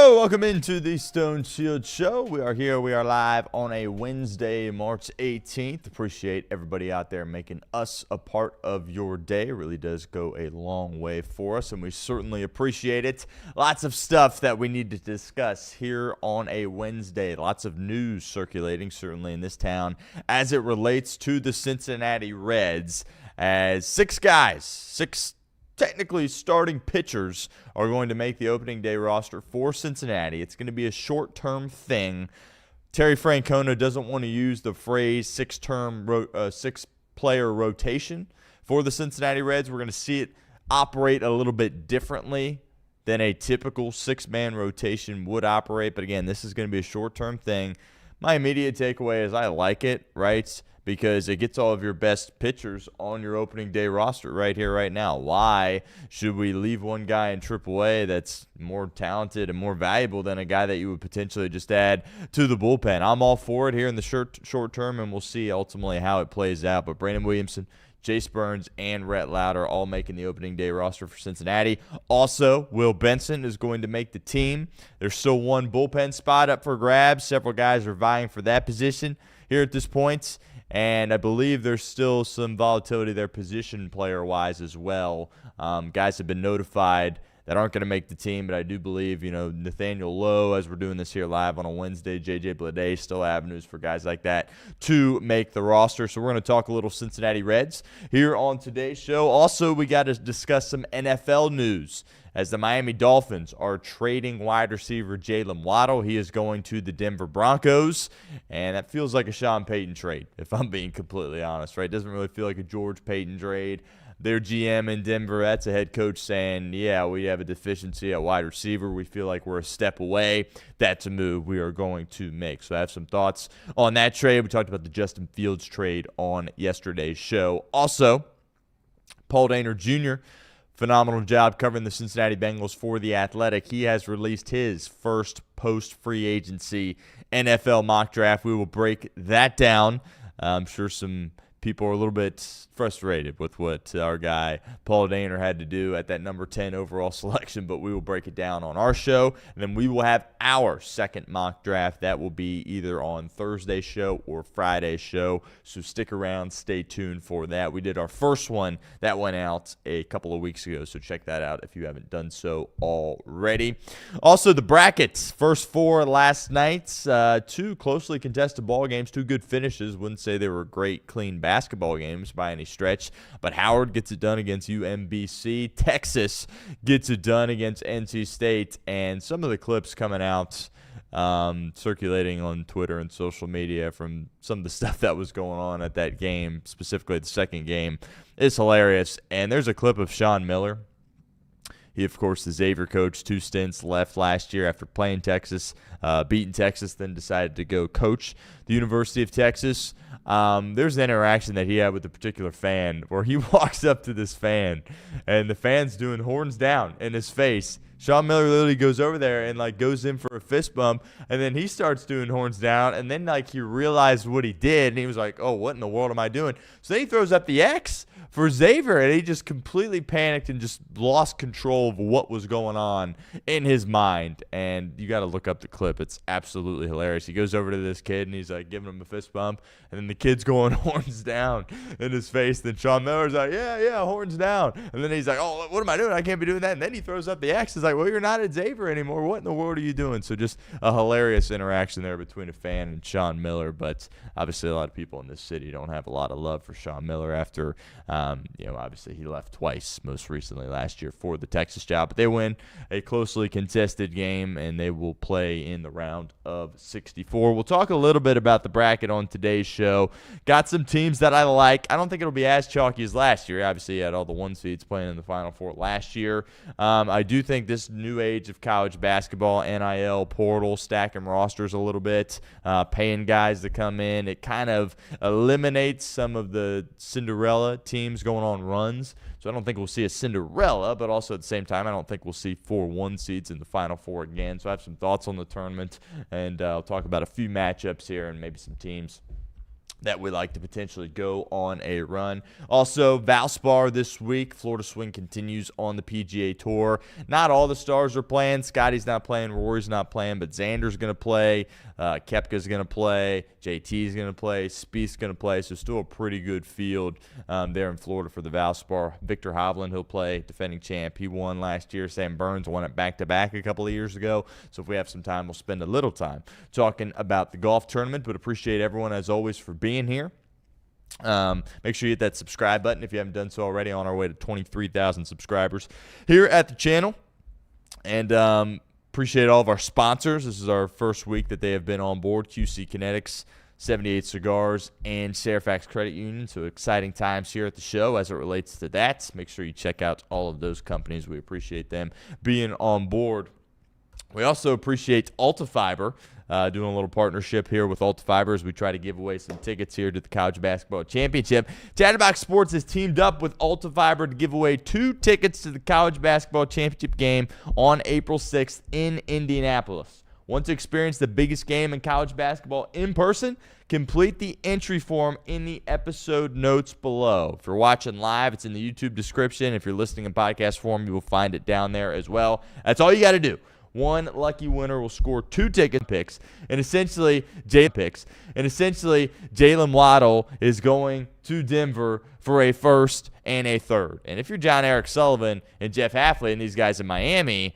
Hello, welcome into the Stone Shield Show. We are here. We are live on a Wednesday, March 18th. Appreciate everybody out there making us a part of your day. It really does go a long way for us, and we certainly appreciate it. Lots of stuff that we need to discuss here on a Wednesday. Lots of news circulating, certainly in this town, as it relates to the Cincinnati Reds, as six technically starting pitchers are going to make the opening day roster for Cincinnati. It's going to be a short-term thing. Terry Francona doesn't want to use the phrase six-player rotation for the Cincinnati Reds. We're going to see it operate a little bit differently than a typical six-man rotation would operate. But again, this is going to be a short-term thing. My immediate takeaway is I like it, right? Because it gets all of your best pitchers on your opening day roster right here, right now. Why should we leave one guy in AAA that's more talented and more valuable than a guy that you would potentially just add to the bullpen? I'm all for it here in the short term, and we'll see ultimately how it plays out. But Brandon Williamson, Jace Burns, and Rhett Lowder all making the opening day roster for Cincinnati. Also, Will Benson is going to make the team. There's still one bullpen spot up for grabs. Several guys are vying for that position here at this point. And I believe there's still some volatility there position player-wise as well. Guys have been notified that aren't going to make the team, but I do believe, Nathaniel Lowe, as we're doing this here live on a Wednesday, J.J. Bleday, still avenues for guys like that to make the roster. So we're going to talk a little Cincinnati Reds here on today's show. Also, we got to discuss some NFL news, as the Miami Dolphins are trading wide receiver Jalen Waddle. He is going to the Denver Broncos, and that feels like a Sean Payton trade, if I'm being completely honest, right? It doesn't really feel like a George Payton trade. Their GM in Denver, that's a head coach saying, yeah, we have a deficiency at wide receiver. We feel like we're a step away. That's a move we are going to make. So I have some thoughts on that trade. We talked about the Justin Fields trade on yesterday's show. Also, Paul Dehner Jr., phenomenal job covering the Cincinnati Bengals for The Athletic. He has released his first post-free agency NFL mock draft. We will break that down. I'm sure some people are a little bit frustrated with what our guy Paul Dehner had to do at that number 10 overall selection, but we will break it down on our show. And then we will have our second mock draft. That will be either on Thursday's show or Friday's show. So stick around, stay tuned for that. We did our first one that went out a couple of weeks ago, so check that out if you haven't done so already. Also, the brackets, first four last night, two closely contested ball games, two good finishes. Wouldn't say they were great, clean basketball games by any stretch, but Howard gets it done against UMBC. Texas gets it done against NC State, and some of the clips coming out circulating on Twitter and social media from some of the stuff that was going on at that game, specifically the second game, is hilarious. And there's a clip of Sean Miller. He, of course, the Xavier coach, 2 stints left last year after playing Texas, beating Texas, then decided to go coach the University of Texas. There's an interaction that he had with a particular fan where he walks up to this fan, and the fan's doing horns down in his face. Sean Miller literally goes over there and, goes in for a fist bump, and then he starts doing horns down, and then, he realized what he did, and he was like, oh, what in the world am I doing? So then he throws up the X for Xavier, and he just completely panicked and just lost control of what was going on in his mind. And you got to look up the clip. It's absolutely hilarious. He goes over to this kid, and he's, giving him a fist bump, and then the kid's going horns down in his face. Then Sean Miller's like, yeah, horns down. And then he's like, oh, what am I doing? I can't be doing that. And then he throws up the X. He's like, well, you're not at Xavier anymore. What in the world are you doing? So just a hilarious interaction there between a fan and Sean Miller. But obviously a lot of people in this city don't have a lot of love for Sean Miller after, obviously he left twice, most recently last year for the Texas job. But they win a closely contested game, and they will play in the round of 64. We'll talk a little bit about the bracket on today's show. Got some teams that I like. I don't think it'll be as chalky as last year. Obviously, you had all the 1 seeds playing in the Final Four last year. I do think this new age of college basketball, NIL, portal, stacking rosters a little bit, paying guys to come in, it kind of eliminates some of the Cinderella teams going on runs. So I don't think we'll see a Cinderella, but also at the same time, I don't think we'll see 4 1 seeds in the Final Four again. So I have some thoughts on the tournament, and I'll talk about a few matchups here and maybe some teams that would like to potentially go on a run. Also, Valspar this week. Florida Swing continues on the PGA Tour. Not all the stars are playing. Scotty's not playing. Rory's not playing, but Xander's going to play. Koepka's going to play. JT's going to play. Spieth's going to play. So still a pretty good field there in Florida for the Valspar. Victor Hovland, he'll play, defending champ. He won last year. Sam Burns won it back-to-back a couple of years ago. So if we have some time, we'll spend a little time talking about the golf tournament, but appreciate everyone, as always, for being here. Make sure you hit that subscribe button if you haven't done so already. On our way to 23,000 subscribers here at the channel. And appreciate all of our sponsors. This is our first week that they have been on board. QC Kinetix, 78 Cigars, and Sharefax Credit Union. So exciting times here at the show as it relates to that. Make sure you check out all of those companies. We appreciate them being on board. We also appreciate Altafiber, doing a little partnership here with Altafiber as we try to give away some tickets here to the College Basketball Championship. Chatterbox Sports has teamed up with Altafiber to give away 2 tickets to the College Basketball Championship game on April 6th in Indianapolis. Want to experience the biggest game in college basketball in person? Complete the entry form in the episode notes below. If you're watching live, it's in the YouTube description. If you're listening in podcast form, you will find it down there as well. That's all you got to do. One lucky winner will score 2 ticket picks, and essentially Jalen Waddle is going to Denver for a first and a third. And if you're John Eric Sullivan and Jeff Hafley and these guys in Miami,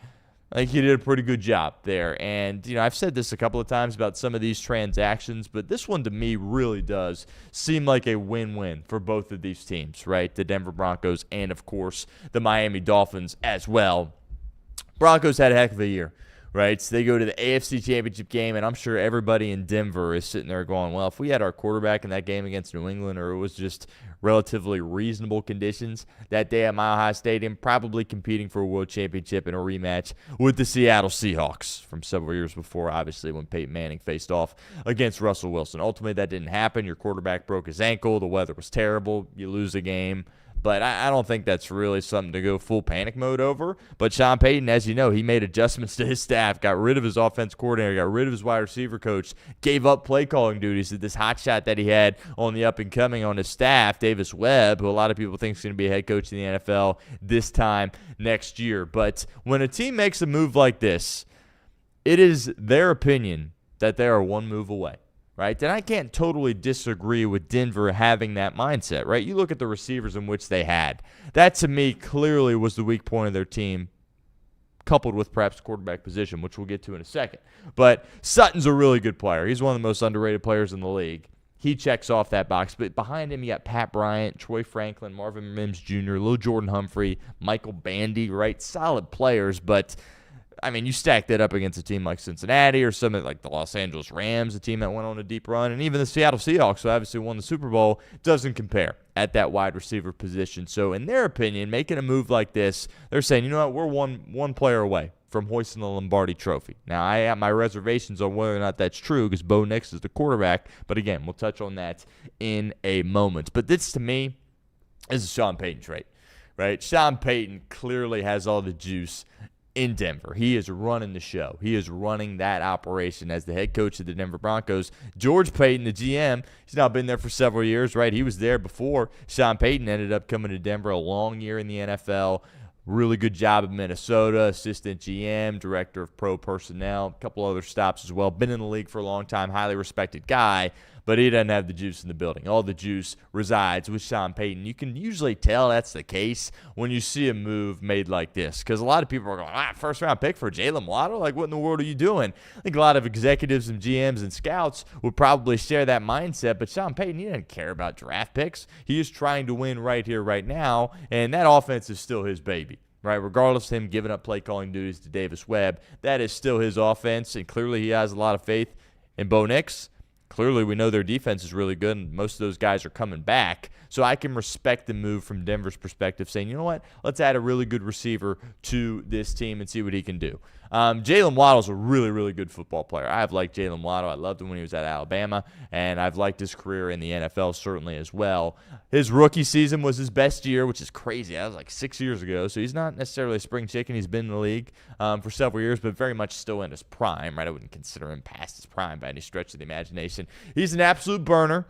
I think you did a pretty good job there. And, I've said this a couple of times about some of these transactions, but this one to me really does seem like a win-win for both of these teams, right? The Denver Broncos and, of course, the Miami Dolphins as well. Broncos had a heck of a year, right? So they go to the AFC Championship game, and I'm sure everybody in Denver is sitting there going, well, if we had our quarterback in that game against New England, or it was just relatively reasonable conditions that day at Mile High Stadium, probably competing for a world championship in a rematch with the Seattle Seahawks from several years before, obviously, when Peyton Manning faced off against Russell Wilson. Ultimately, that didn't happen. Your quarterback broke his ankle. The weather was terrible. You lose a game. But I don't think that's really something to go full panic mode over. But Sean Payton, as you know, he made adjustments to his staff, got rid of his offense coordinator, got rid of his wide receiver coach, gave up play calling duties to this hotshot that he had on the up-and-coming on his staff, Davis Webb, who a lot of people think is going to be a head coach in the NFL this time next year. But when a team makes a move like this, it is their opinion that they are one move away. Right? And I can't totally disagree with Denver having that mindset, right? You look at the receivers in which they had. That, to me, clearly was the weak point of their team, coupled with perhaps quarterback position, which we'll get to in a second. But Sutton's a really good player. He's one of the most underrated players in the league. He checks off that box. But behind him, you got Pat Bryant, Troy Franklin, Marvin Mims Jr., Lil Jordan Humphrey, Michael Bandy, right? Solid players, but you stack that up against a team like Cincinnati or something like the Los Angeles Rams, a team that went on a deep run, and even the Seattle Seahawks, who obviously won the Super Bowl, doesn't compare at that wide receiver position. So in their opinion, making a move like this, they're saying, you know what, we're one player away from hoisting the Lombardi Trophy. Now, I have my reservations on whether or not that's true because Bo Nix is the quarterback, but again, we'll touch on that in a moment. But this, to me, is a Sean Payton trait, right? Sean Payton clearly has all the juice in Denver. He is running the show. He is running that operation as the head coach of the Denver Broncos. George Payton, the GM, he's now been there for several years, right? He was there before Sean Payton ended up coming to Denver, a long year in the NFL. Really good job in Minnesota, assistant GM, director of pro personnel, a couple other stops as well. Been in the league for a long time, highly respected guy, but he doesn't have the juice in the building. All the juice resides with Sean Payton. You can usually tell that's the case when you see a move made like this, because a lot of people are going, first-round pick for Jalen Waddle? Like, what in the world are you doing? I think a lot of executives and GMs and scouts would probably share that mindset, but Sean Payton, he doesn't care about draft picks. He is trying to win right here, right now, and that offense is still his baby. Right, regardless of him giving up play calling duties to Davis Webb, that is still his offense, and clearly he has a lot of faith in Bo Nix. Clearly we know their defense is really good, and most of those guys are coming back. So I can respect the move from Denver's perspective, saying, you know what, let's add a really good receiver to this team and see what he can do. Jalen Waddle's a really, really good football player. I've liked Jalen Waddle. I loved him when he was at Alabama, and I've liked his career in the NFL certainly as well. His rookie season was his best year, which is crazy. That was like 6 years ago, so he's not necessarily a spring chicken. He's been in the league for several years, but very much still in his prime, right? I wouldn't consider him past his prime by any stretch of the imagination. He's an absolute burner.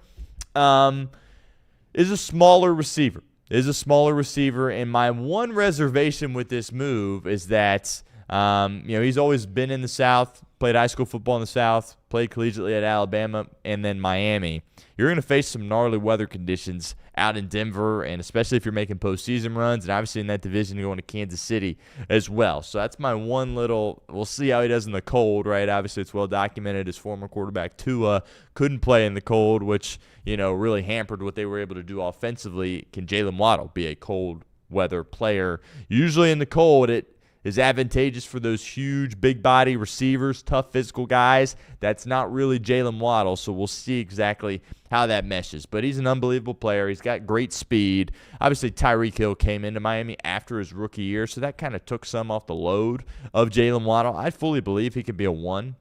is a smaller receiver. And my one reservation with this move is that, he's always been in the South, played high school football in the South, played collegiately at Alabama, and then Miami. You're going to face some gnarly weather conditions out in Denver, and especially if you're making postseason runs, and obviously in that division going to Kansas City as well. So that's my one little – we'll see how he does in the cold, right? Obviously it's well documented. His former quarterback Tua couldn't play in the cold, which, really hampered what they were able to do offensively. Can Jalen Waddle be a cold weather player? Usually in the cold, it is advantageous for those huge, big-body receivers, tough physical guys. That's not really Jalen Waddle, so we'll see exactly how that meshes. But he's an unbelievable player. He's got great speed. Obviously, Tyreek Hill came into Miami after his rookie year, so that kind of took some off the load of Jalen Waddle. I fully believe he could be a 1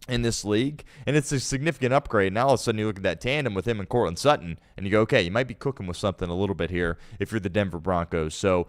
in this league, and it's a significant upgrade. Now all of a sudden you look at that tandem with him and Cortland Sutton, and you go, okay, you might be cooking with something a little bit here if you're the Denver Broncos. So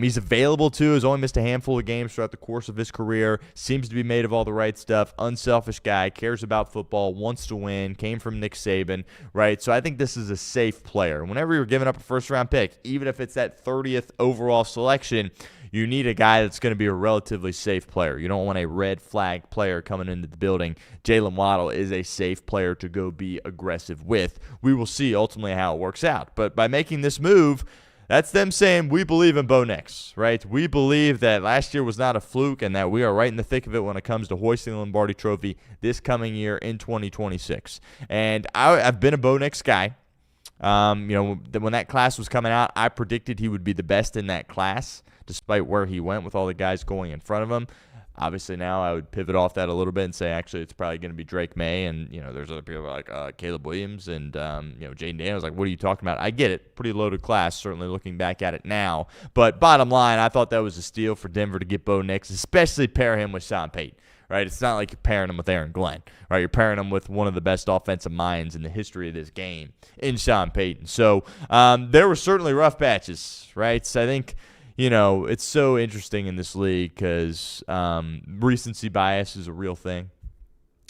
he's available too. Has only missed a handful of games throughout the course of his career. Seems to be made of all the right stuff. Unselfish guy, cares about football, wants to win, came from Nick Saban, right? So I think this is a safe player. Whenever you're giving up a first-round pick, even if it's that 30th overall selection, you need a guy that's going to be a relatively safe player. You don't want a red flag player coming into the building. Jalen Waddle is a safe player to go be aggressive with. We will see ultimately how it works out. But by making this move, that's them saying we believe in Bo Nix, right? We believe that last year was not a fluke and that we are right in the thick of it when it comes to hoisting the Lombardi Trophy this coming year in 2026. And I've been a Bo Nix guy. When that class was coming out, I predicted he would be the best in that class, despite where he went with all the guys going in front of him. Obviously, now I would pivot off that a little bit and say, actually, it's probably going to be Drake May, and there's other people like Caleb Williams and Jaden Daniels. Like, what are you talking about? I get it, pretty loaded class. Certainly looking back at it now, but bottom line, I thought that was a steal for Denver to get Bo Nix, especially pair him with Sean Payton. Right, it's not like you're pairing him with Aaron Glenn. Right, you're pairing him with one of the best offensive minds in the history of this game in Sean Payton. So there were certainly rough patches. Right, so I think. It's so interesting in this league because recency bias is a real thing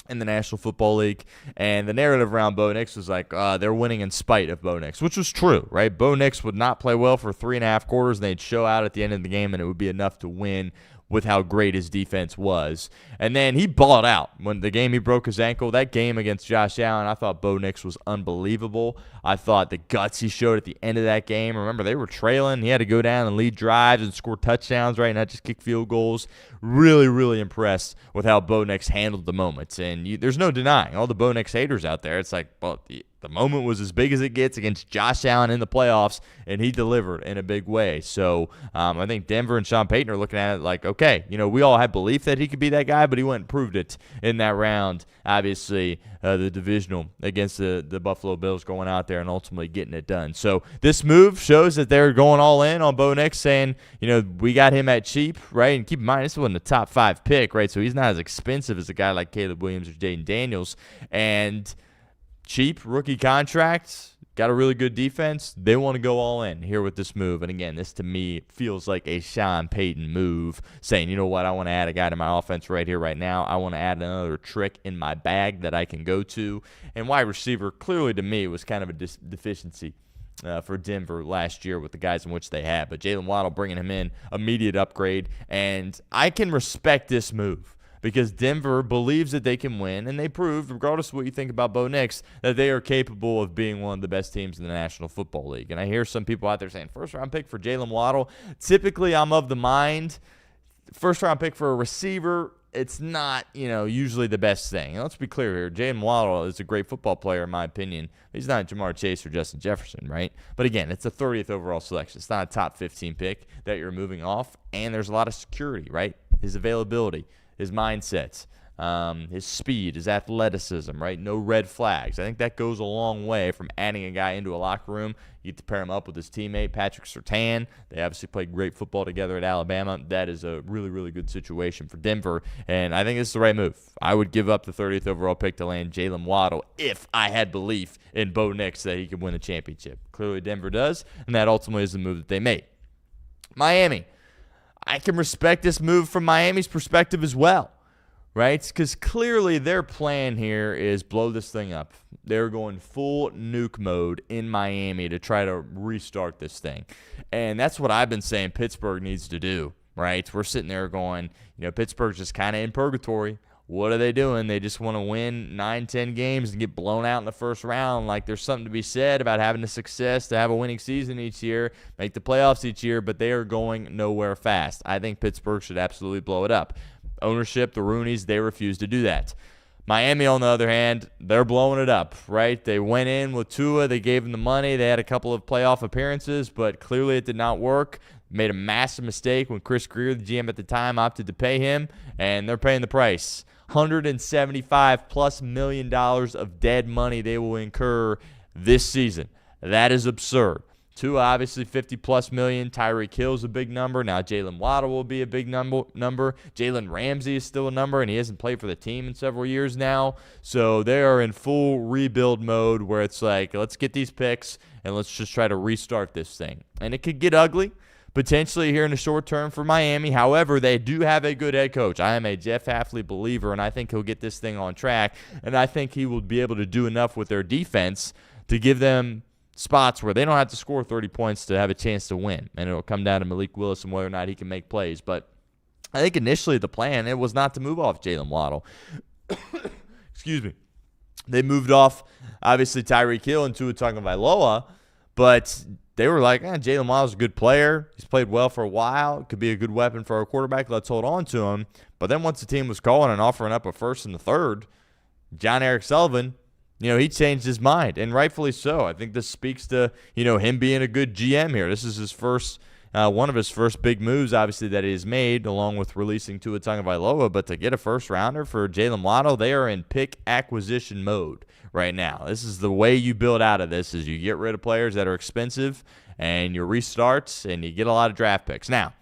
in the National Football League. And the narrative around Bo Nix was like, they're winning in spite of Bo Nix, which was true, right? Bo Nix would not play well for 3.5 quarters, and they'd show out at the end of the game, and it would be enough to win with how great his defense was. And then he balled out when the game he broke his ankle. That game against Josh Allen, I thought Bo Nix was unbelievable. I thought the guts he showed at the end of that game. Remember, they were trailing. He had to go down and lead drives and score touchdowns, right, not just kick field goals. Really, really impressed with how Bo Nix handled the moments. And there's no denying all the Bo Nix haters out there. It's like, well, the moment was as big as it gets against Josh Allen in the playoffs, and he delivered in a big way. So I think Denver and Sean Payton are looking at it like, okay, we all had belief that he could be that guy, but he went and proved it in that round. Obviously, the divisional against the Buffalo Bills, going out there and ultimately getting it done. So this move shows that they're going all in on Bo Nix, saying, we got him at cheap, right? And keep in mind, this wasn't a top 5 pick, right? So he's not as expensive as a guy like Caleb Williams or Jaden Daniels. And cheap rookie contracts, got a really good defense. They want to go all in here with this move. And again, this to me feels like a Sean Payton move, saying, you know what, I want to add a guy to my offense right here, right now. I want to add another trick in my bag that I can go to. And wide receiver, clearly to me, was kind of a deficiency for Denver last year with the guys in which they had. But Jalen Waddle bringing him in, immediate upgrade. And I can respect this move, because Denver believes that they can win, and they proved, regardless of what you think about Bo Nix, that they are capable of being one of the best teams in the National Football League. And I hear some people out there saying, first-round pick for Jalen Waddle. Typically, I'm of the mind, first-round pick for a receiver, it's not, usually the best thing. And let's be clear here. Jalen Waddle is a great football player, in my opinion. He's not Jamar Chase or Justin Jefferson, right? But again, it's a 30th overall selection. It's not a top 15 pick that you're moving off, and there's a lot of security, right? His availability, his mindset, his speed, his athleticism, right? No red flags. I think that goes a long way from adding a guy into a locker room. You get to pair him up with his teammate, Patrick Surtain. They obviously played great football together at Alabama. That is a really, really good situation for Denver, and I think this is the right move. I would give up the 30th overall pick to land Jalen Waddle if I had belief in Bo Nix that he could win the championship. Clearly Denver does, and that ultimately is the move that they made. Miami. I can respect this move from Miami's perspective as well, right? Because clearly their plan here is blow this thing up. They're going full nuke mode in Miami to try to restart this thing. And that's what I've been saying Pittsburgh needs to do, right? We're sitting there going, Pittsburgh's just kind of in purgatory. What are they doing? They just want to win 9, 10 games and get blown out in the first round. Like, there's something to be said about having the success to have a winning season each year, make the playoffs each year, but they are going nowhere fast. I think Pittsburgh should absolutely blow it up. Ownership, the Rooneys, they refuse to do that. Miami, on the other hand, they're blowing it up, right? They went in with Tua. They gave him the money. They had a couple of playoff appearances, but clearly it did not work. Made a massive mistake when Chris Greer, the GM at the time, opted to pay him, and they're paying the price. $175+ million of dead money they will incur this season. That is absurd. Tua, obviously, $50+ million. Tyreek Hill's a big number. Now Jalen Waddle will be a big number. Jalen Ramsey is still a number, and he hasn't played for the team in several years now. So they are in full rebuild mode where it's like, let's get these picks, and let's just try to restart this thing. And it could get ugly, potentially here in the short term for Miami. However, they do have a good head coach. I am a Jeff Hafley believer, and I think he'll get this thing on track. And I think he will be able to do enough with their defense to give them spots where they don't have to score 30 points to have a chance to win. And it'll come down to Malik Willis and whether or not he can make plays. But I think initially the plan, it was not to move off Jalen Waddle. Excuse me. They moved off, obviously, Tyreek Hill and Tua Tagovailoa, but they were like, Jalen Waddle's a good player. He's played well for a while. Could be a good weapon for our quarterback. Let's hold on to him. But then once the team was calling and offering up a first and a third, John Eric Sullivan, he changed his mind, and rightfully so. I think this speaks to, him being a good GM here. This is his first, one of his first big moves, obviously, that he has made, along with releasing Tua Tagovailoa. But to get a first-rounder for Jalen Waddle, they are in pick acquisition mode right now. This is the way you build out of this, is you get rid of players that are expensive, and you restart, and you get a lot of draft picks. Now,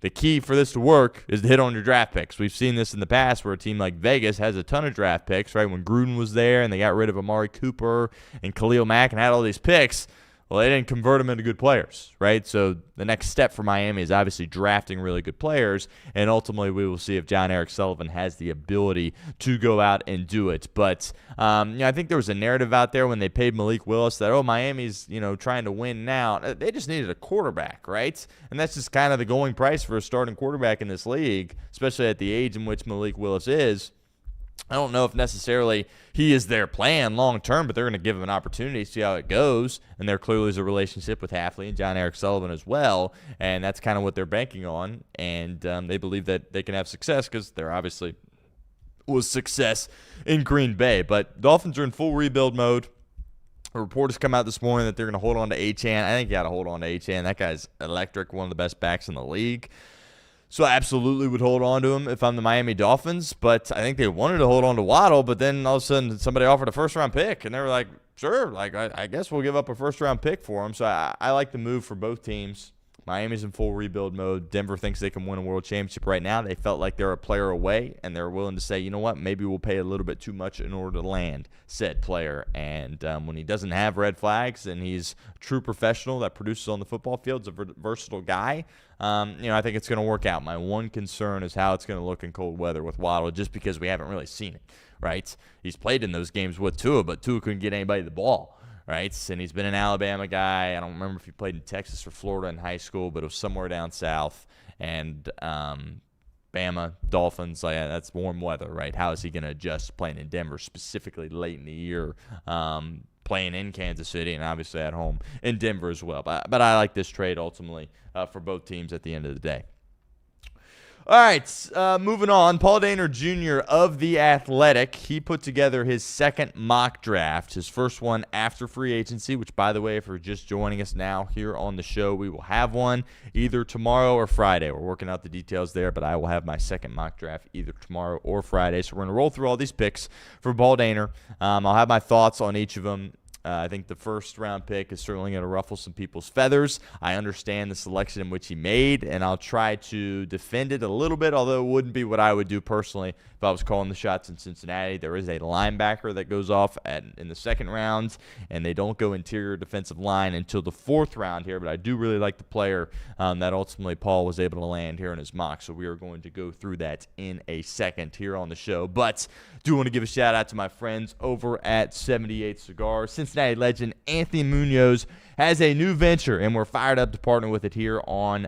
the key for this to work is to hit on your draft picks. We've seen this in the past where a team like Vegas has a ton of draft picks, right? When Gruden was there and they got rid of Amari Cooper and Khalil Mack and had all these picks, well, they didn't convert them into good players, right? So the next step for Miami is obviously drafting really good players, and ultimately we will see if John Eric Sullivan has the ability to go out and do it. But I think there was a narrative out there when they paid Malik Willis that, Miami's trying to win now. They just needed a quarterback, right? And that's just kind of the going price for a starting quarterback in this league, especially at the age in which Malik Willis is. I don't know if necessarily he is their plan long term, but they're going to give him an opportunity to see how it goes. And there clearly is a relationship with Hafley and John Eric Sullivan as well. And that's kind of what they're banking on. And they believe that they can have success because there obviously was success in Green Bay. But Dolphins are in full rebuild mode. A report has come out this morning that they're going to hold on to Achane. I think you got to hold on to Achane. That guy's electric, one of the best backs in the league. So I absolutely would hold on to him if I'm the Miami Dolphins, but I think they wanted to hold on to Waddle, but then all of a sudden somebody offered a first-round pick, and they were like, sure, I guess we'll give up a first-round pick for him. So I like the move for both teams. Miami's in full rebuild mode. Denver thinks they can win a world championship right now. They felt like they're a player away, and they're willing to say, you know what, maybe we'll pay a little bit too much in order to land said player. And when he doesn't have red flags and he's a true professional that produces on the football field, is a versatile guy, I think it's going to work out. My one concern is how it's going to look in cold weather with Waddle, just because we haven't really seen it, right? He's played in those games with Tua, but Tua couldn't get anybody the ball. Right, and he's been an Alabama guy. I don't remember if he played in Texas or Florida in high school, but it was somewhere down south. And Bama, Dolphins, that's warm weather, right? How is he going to adjust playing in Denver, specifically late in the year, playing in Kansas City, and obviously at home in Denver as well? But I like this trade ultimately for both teams at the end of the day. All right, moving on. Paul Dehner Jr. of The Athletic, he put together his second mock draft, his first one after free agency, which, by the way, if you're just joining us now here on the show, we will have one either tomorrow or Friday. We're working out the details there, but I will have my second mock draft either tomorrow or Friday. So we're going to roll through all these picks for Paul Dehner. I'll have my thoughts on each of them. I think the first-round pick is certainly going to ruffle some people's feathers. I understand the selection in which he made, and I'll try to defend it a little bit, although it wouldn't be what I would do personally if I was calling the shots in Cincinnati. There is a linebacker that goes off in the second round, and they don't go interior defensive line until the fourth round here, but I do really like the player that ultimately Paul was able to land here in his mock, so we are going to go through that in a second here on the show. But do want to give a shout-out to my friends over at 78 Cigars. Cincinnati legend Anthony Munoz has a new venture, and we're fired up to partner with it here on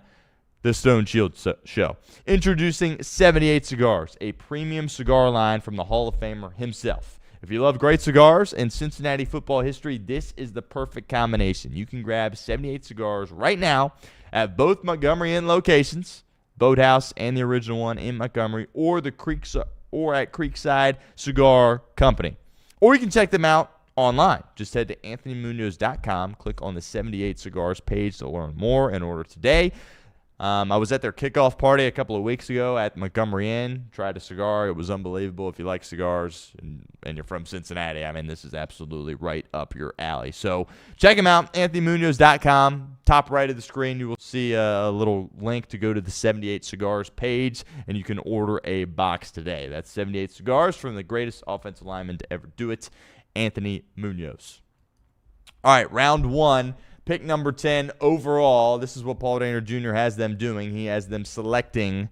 the Stone Shield Show. Introducing 78 Cigars, a premium cigar line from the Hall of Famer himself. If you love great cigars and Cincinnati football history, this is the perfect combination. You can grab 78 Cigars right now at both Montgomery Inn locations, Boathouse and the original one in Montgomery, or at Creekside Cigar Company. Or you can check them out online. Just head to anthonymunoz.com, click on the 78 Cigars page to learn more and order today. I was at their kickoff party a couple of weeks ago at Montgomery Inn. Tried a cigar. It was unbelievable. If you like cigars and you're from Cincinnati, I mean, this is absolutely right up your alley. So check them out, anthonymunoz.com. Top right of the screen, you will see a little link to go to the 78 Cigars page, and you can order a box today. That's 78 Cigars from the greatest offensive lineman to ever do it, Anthony Munoz. All right, round one. Pick number 10 overall. This is what Paul Dehner Jr. has them doing. He has them selecting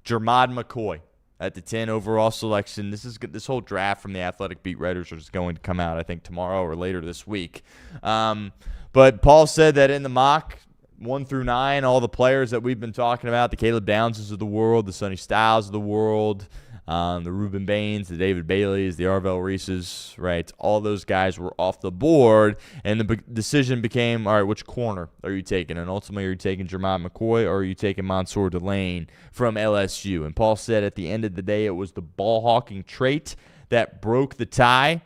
Jermod McCoy at the 10 overall selection. This whole draft from the Athletic beat writers is going to come out, I think, tomorrow or later this week. But Paul said that in the mock, 1 through 9, all the players that we've been talking about, the Caleb Downses of the world, the Sonny Styles of the world, the Reuben Baines, the David Baileys, the Arvell Reeses, right? All those guys were off the board, and the decision became, all right, which corner are you taking? And ultimately, are you taking Jermod McCoy or are you taking Mansour Delane from LSU? And Paul said at the end of the day, it was the ball-hawking trait that broke the tie.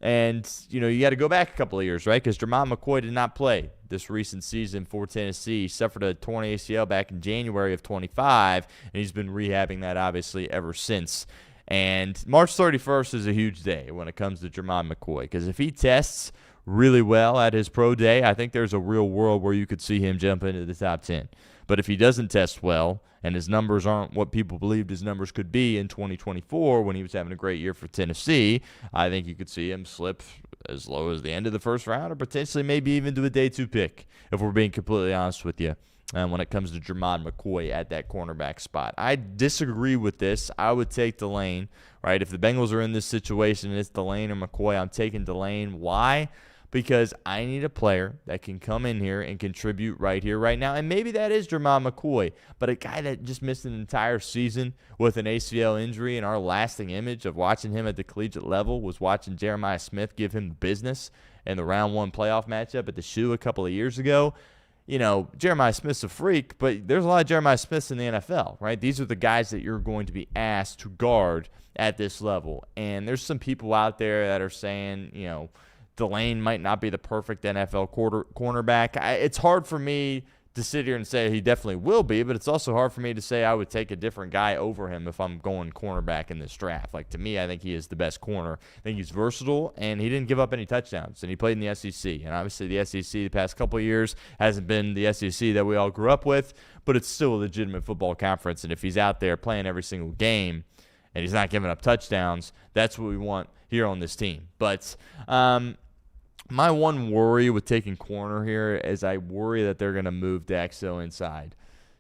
And, you got to go back a couple of years, right? Because Jermod McCoy did not play this recent season for Tennessee. He suffered a torn ACL back in January of 25, and he's been rehabbing that, obviously, ever since. And March 31st is a huge day when it comes to Jermod McCoy, because if he tests really well at his pro day, I think there's a real world where you could see him jump into the top 10. But if he doesn't test well and his numbers aren't what people believed his numbers could be in 2024 when he was having a great year for Tennessee, I think you could see him slip as low as the end of the first round or potentially maybe even to a day 2 pick, if we're being completely honest with you, when it comes to Jermod McCoy at that cornerback spot. I disagree with this. I would take Delane, right? If the Bengals are in this situation and it's Delane or McCoy, I'm taking Delane. Why? Because I need a player that can come in here and contribute right here, right now. And maybe that is Jermod McCoy, but a guy that just missed an entire season with an ACL injury, and our lasting image of watching him at the collegiate level was watching Jeremiah Smith give him the business in the round 1 playoff matchup at the Shoe a couple of years ago. Jeremiah Smith's a freak, but there's a lot of Jeremiah Smiths in the NFL, right? These are the guys that you're going to be asked to guard at this level. And there's some people out there that are saying, Delane might not be the perfect NFL cornerback. It's hard for me to sit here and say he definitely will be, but it's also hard for me to say I would take a different guy over him if I'm going cornerback in this draft. Like, to me, I think he is the best corner. I think he's versatile, and he didn't give up any touchdowns, and he played in the SEC. And obviously the SEC the past couple of years hasn't been the SEC that we all grew up with, but it's still a legitimate football conference. And if he's out there playing every single game and he's not giving up touchdowns, that's what we want here on this team. But my one worry with taking corner here is I worry that they're going to move Dax Hill inside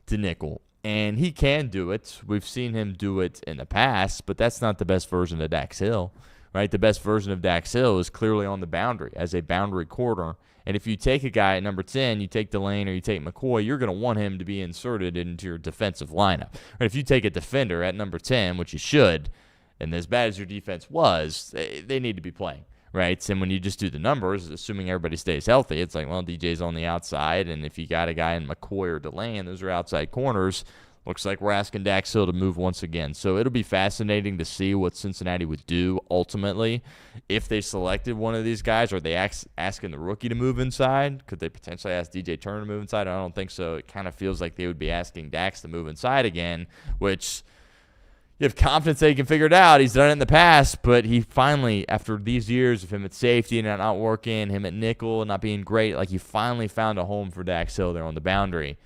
to nickel. And he can do it. We've seen him do it in the past, but that's not the best version of Dax Hill, right? The best version of Dax Hill is clearly on the boundary as a boundary corner. And if you take a guy at number 10, you take Delane or you take McCoy, you're going to want him to be inserted into your defensive lineup. Right? If you take a defender at number 10, which you should, and as bad as your defense was, they need to be playing. Right, and when you just do the numbers, assuming everybody stays healthy, it's like, well, DJ's on the outside, and if you got a guy in McCoy or Delane, those are outside corners. Looks like we're asking Dax Hill to move once again. So it'll be fascinating to see what Cincinnati would do ultimately if they selected one of these guys. Are they asking the rookie to move inside? Could they potentially ask DJ Turner to move inside? I don't think so. It kind of feels like they would be asking Dax to move inside again, which, you have confidence that he can figure it out. He's done it in the past, but he finally, after these years of him at safety and not working, him at nickel and not being great, like he finally found a home for Dax Hill there on the boundary,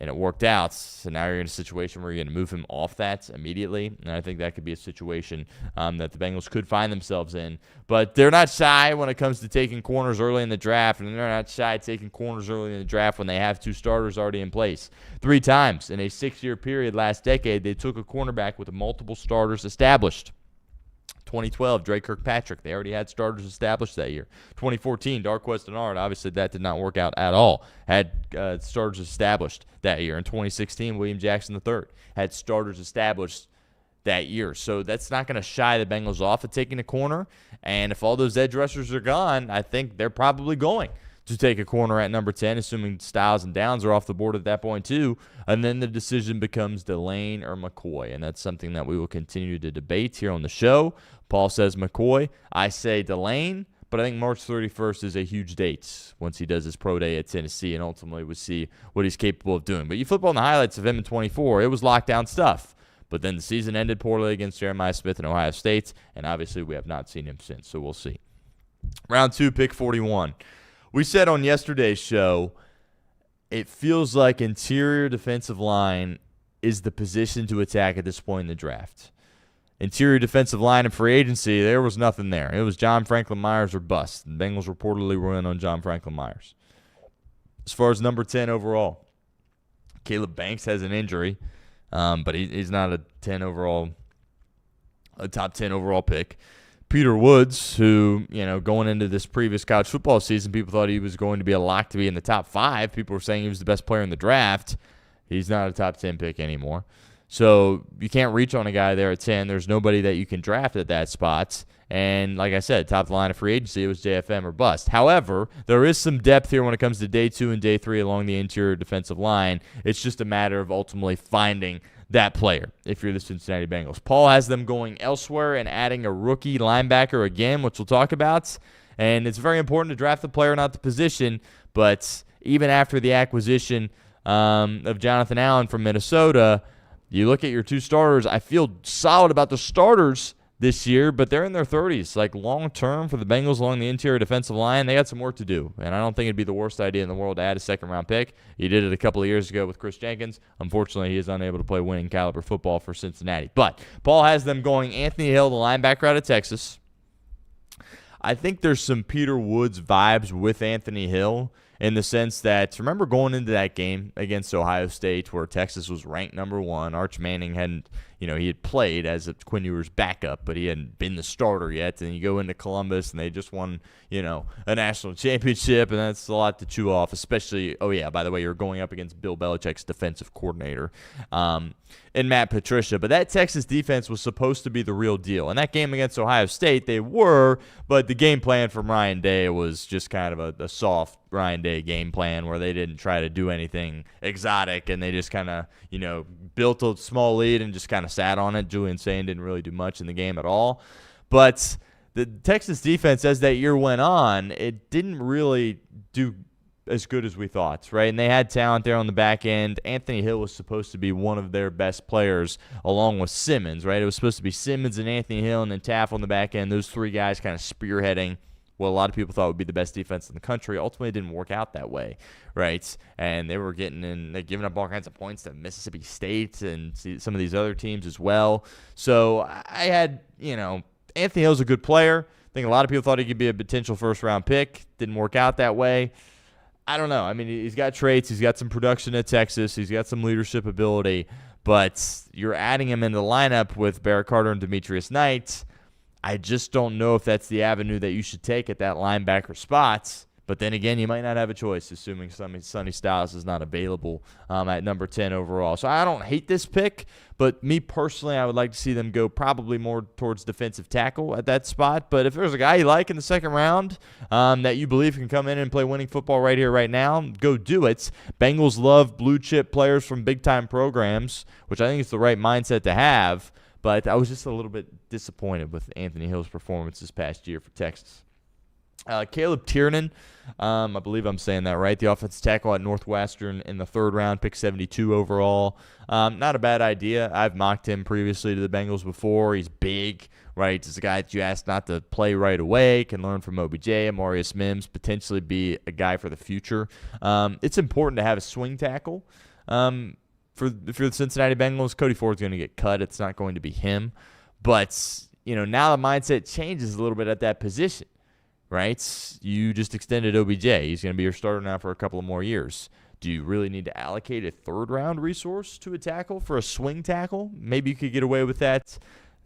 and it worked out. So now you're in a situation where you're going to move him off that immediately, and I think that could be a situation that the Bengals could find themselves in. But they're not shy when it comes to taking corners early in the draft, and they're not shy taking corners early in the draft when they have 2 starters already in place. 3 times in a 6-year period last decade, they took a cornerback with multiple starters established. 2012, Dre Kirkpatrick. They already had starters established that year. 2014, Darqueze Dennard. Obviously, that did not work out at all. Had starters established that year. In 2016, William Jackson III had starters established that year. So that's not going to shy the Bengals off of taking a corner. And if all those edge rushers are gone, I think they're probably going to take a corner at number 10, assuming Styles and Downs are off the board at that point too. And then the decision becomes Delane or McCoy, and that's something that we will continue to debate here on the show. Paul says McCoy. I say Delane, but I think March 31st is a huge date once he does his pro day at Tennessee, and ultimately we'll see what he's capable of doing. But you flip on the highlights of him in 24, it was lockdown stuff. But then the season ended poorly against Jeremiah Smith and Ohio State, and obviously we have not seen him since, so we'll see. Round 2, pick 41. We said on yesterday's show, it feels like interior defensive line is the position to attack at this point in the draft. Interior defensive line and free agency, there was nothing there. It was John Franklin Myers or bust. The Bengals reportedly were in on John Franklin Myers. As far as number 10 overall, Caleb Banks has an injury, but he's not a top 10 overall pick. Peter Woods, who, going into this previous college football season, people thought he was going to be a lock to be in the top 5. People were saying he was the best player in the draft. He's not a top 10 pick anymore. So you can't reach on a guy there at 10. There's nobody that you can draft at that spot. And like I said, top of the line of free agency, it was JFM or bust. However, there is some depth here when it comes to day 2 and day 3 along the interior defensive line. It's just a matter of ultimately finding that player if you're the Cincinnati Bengals. Paul has them going elsewhere and adding a rookie linebacker again, which we'll talk about. And it's very important to draft the player, not the position. But even after the acquisition of Jonathan Allen from Minnesota, you look at your 2 starters. I feel solid about the starters this year, but they're in their 30s. Like long-term for the Bengals along the interior defensive line, they got some work to do. And I don't think it'd be the worst idea in the world to add a second-round pick. He did it a couple of years ago with Chris Jenkins. Unfortunately, he is unable to play winning caliber football for Cincinnati. But Paul has them going Anthony Hill, the linebacker out of Texas. I think there's some Peter Woods vibes with Anthony Hill in the sense that, remember going into that game against Ohio State where Texas was ranked number 1. Arch Manning hadn't, he had played as a Quinn Ewers backup, but he hadn't been the starter yet. And you go into Columbus and they just won, a national championship, and that's a lot to chew off, especially, by the way, you're going up against Bill Belichick's defensive coordinator and Matt Patricia. But that Texas defense was supposed to be the real deal. And that game against Ohio State, they were, but the game plan from Ryan Day was just kind of a soft Ryan Day game plan where they didn't try to do anything exotic, and they just kind of, built a small lead and just kind of sat on it. Julian Sain didn't really do much in the game at all. But the Texas defense, as that year went on, it didn't really do as good as we thought, right? And they had talent there on the back end. Anthony Hill was supposed to be one of their best players along with Simmons, right? It was supposed to be Simmons and Anthony Hill and then Taff on the back end. Those 3 guys kind of spearheading what a lot of people thought would be the best defense in the country. Ultimately, it didn't work out that way, right? And they were giving up all kinds of points to Mississippi State and some of these other teams as well. So I had, Anthony Hill's a good player. I think a lot of people thought he could be a potential first-round pick. Didn't work out that way. I don't know. I mean, he's got traits. He's got some production at Texas. He's got some leadership ability. But you're adding him into the lineup with Barrett Carter and Demetrius Knight. I just don't know if that's the avenue that you should take at that linebacker spot. But then again, you might not have a choice, assuming Sonny Styles is not available at number 10 overall. So I don't hate this pick, but me personally, I would like to see them go probably more towards defensive tackle at that spot. But if there's a guy you like in the second round that you believe can come in and play winning football right here, right now, go do it. Bengals love blue-chip players from big-time programs, which I think is the right mindset to have. But I was just a little bit disappointed with Anthony Hill's performance this past year for Texas. Caleb Tiernan, I believe I'm saying that right. The offensive tackle at Northwestern in the 3rd round, pick 72 overall. Not a bad idea. I've mocked him previously to the Bengals before. He's big, right? He's a guy that you ask not to play right away, can learn from OBJ, Amarius Mims, potentially be a guy for the future. It's important to have a swing tackle. If you're the Cincinnati Bengals, Cody Ford's going to get cut. It's not going to be him. But, now the mindset changes a little bit at that position. Right? You just extended OBJ. He's going to be your starter now for a couple of more years. Do you really need to allocate a 3rd-round resource to a tackle for a swing tackle? Maybe you could get away with that.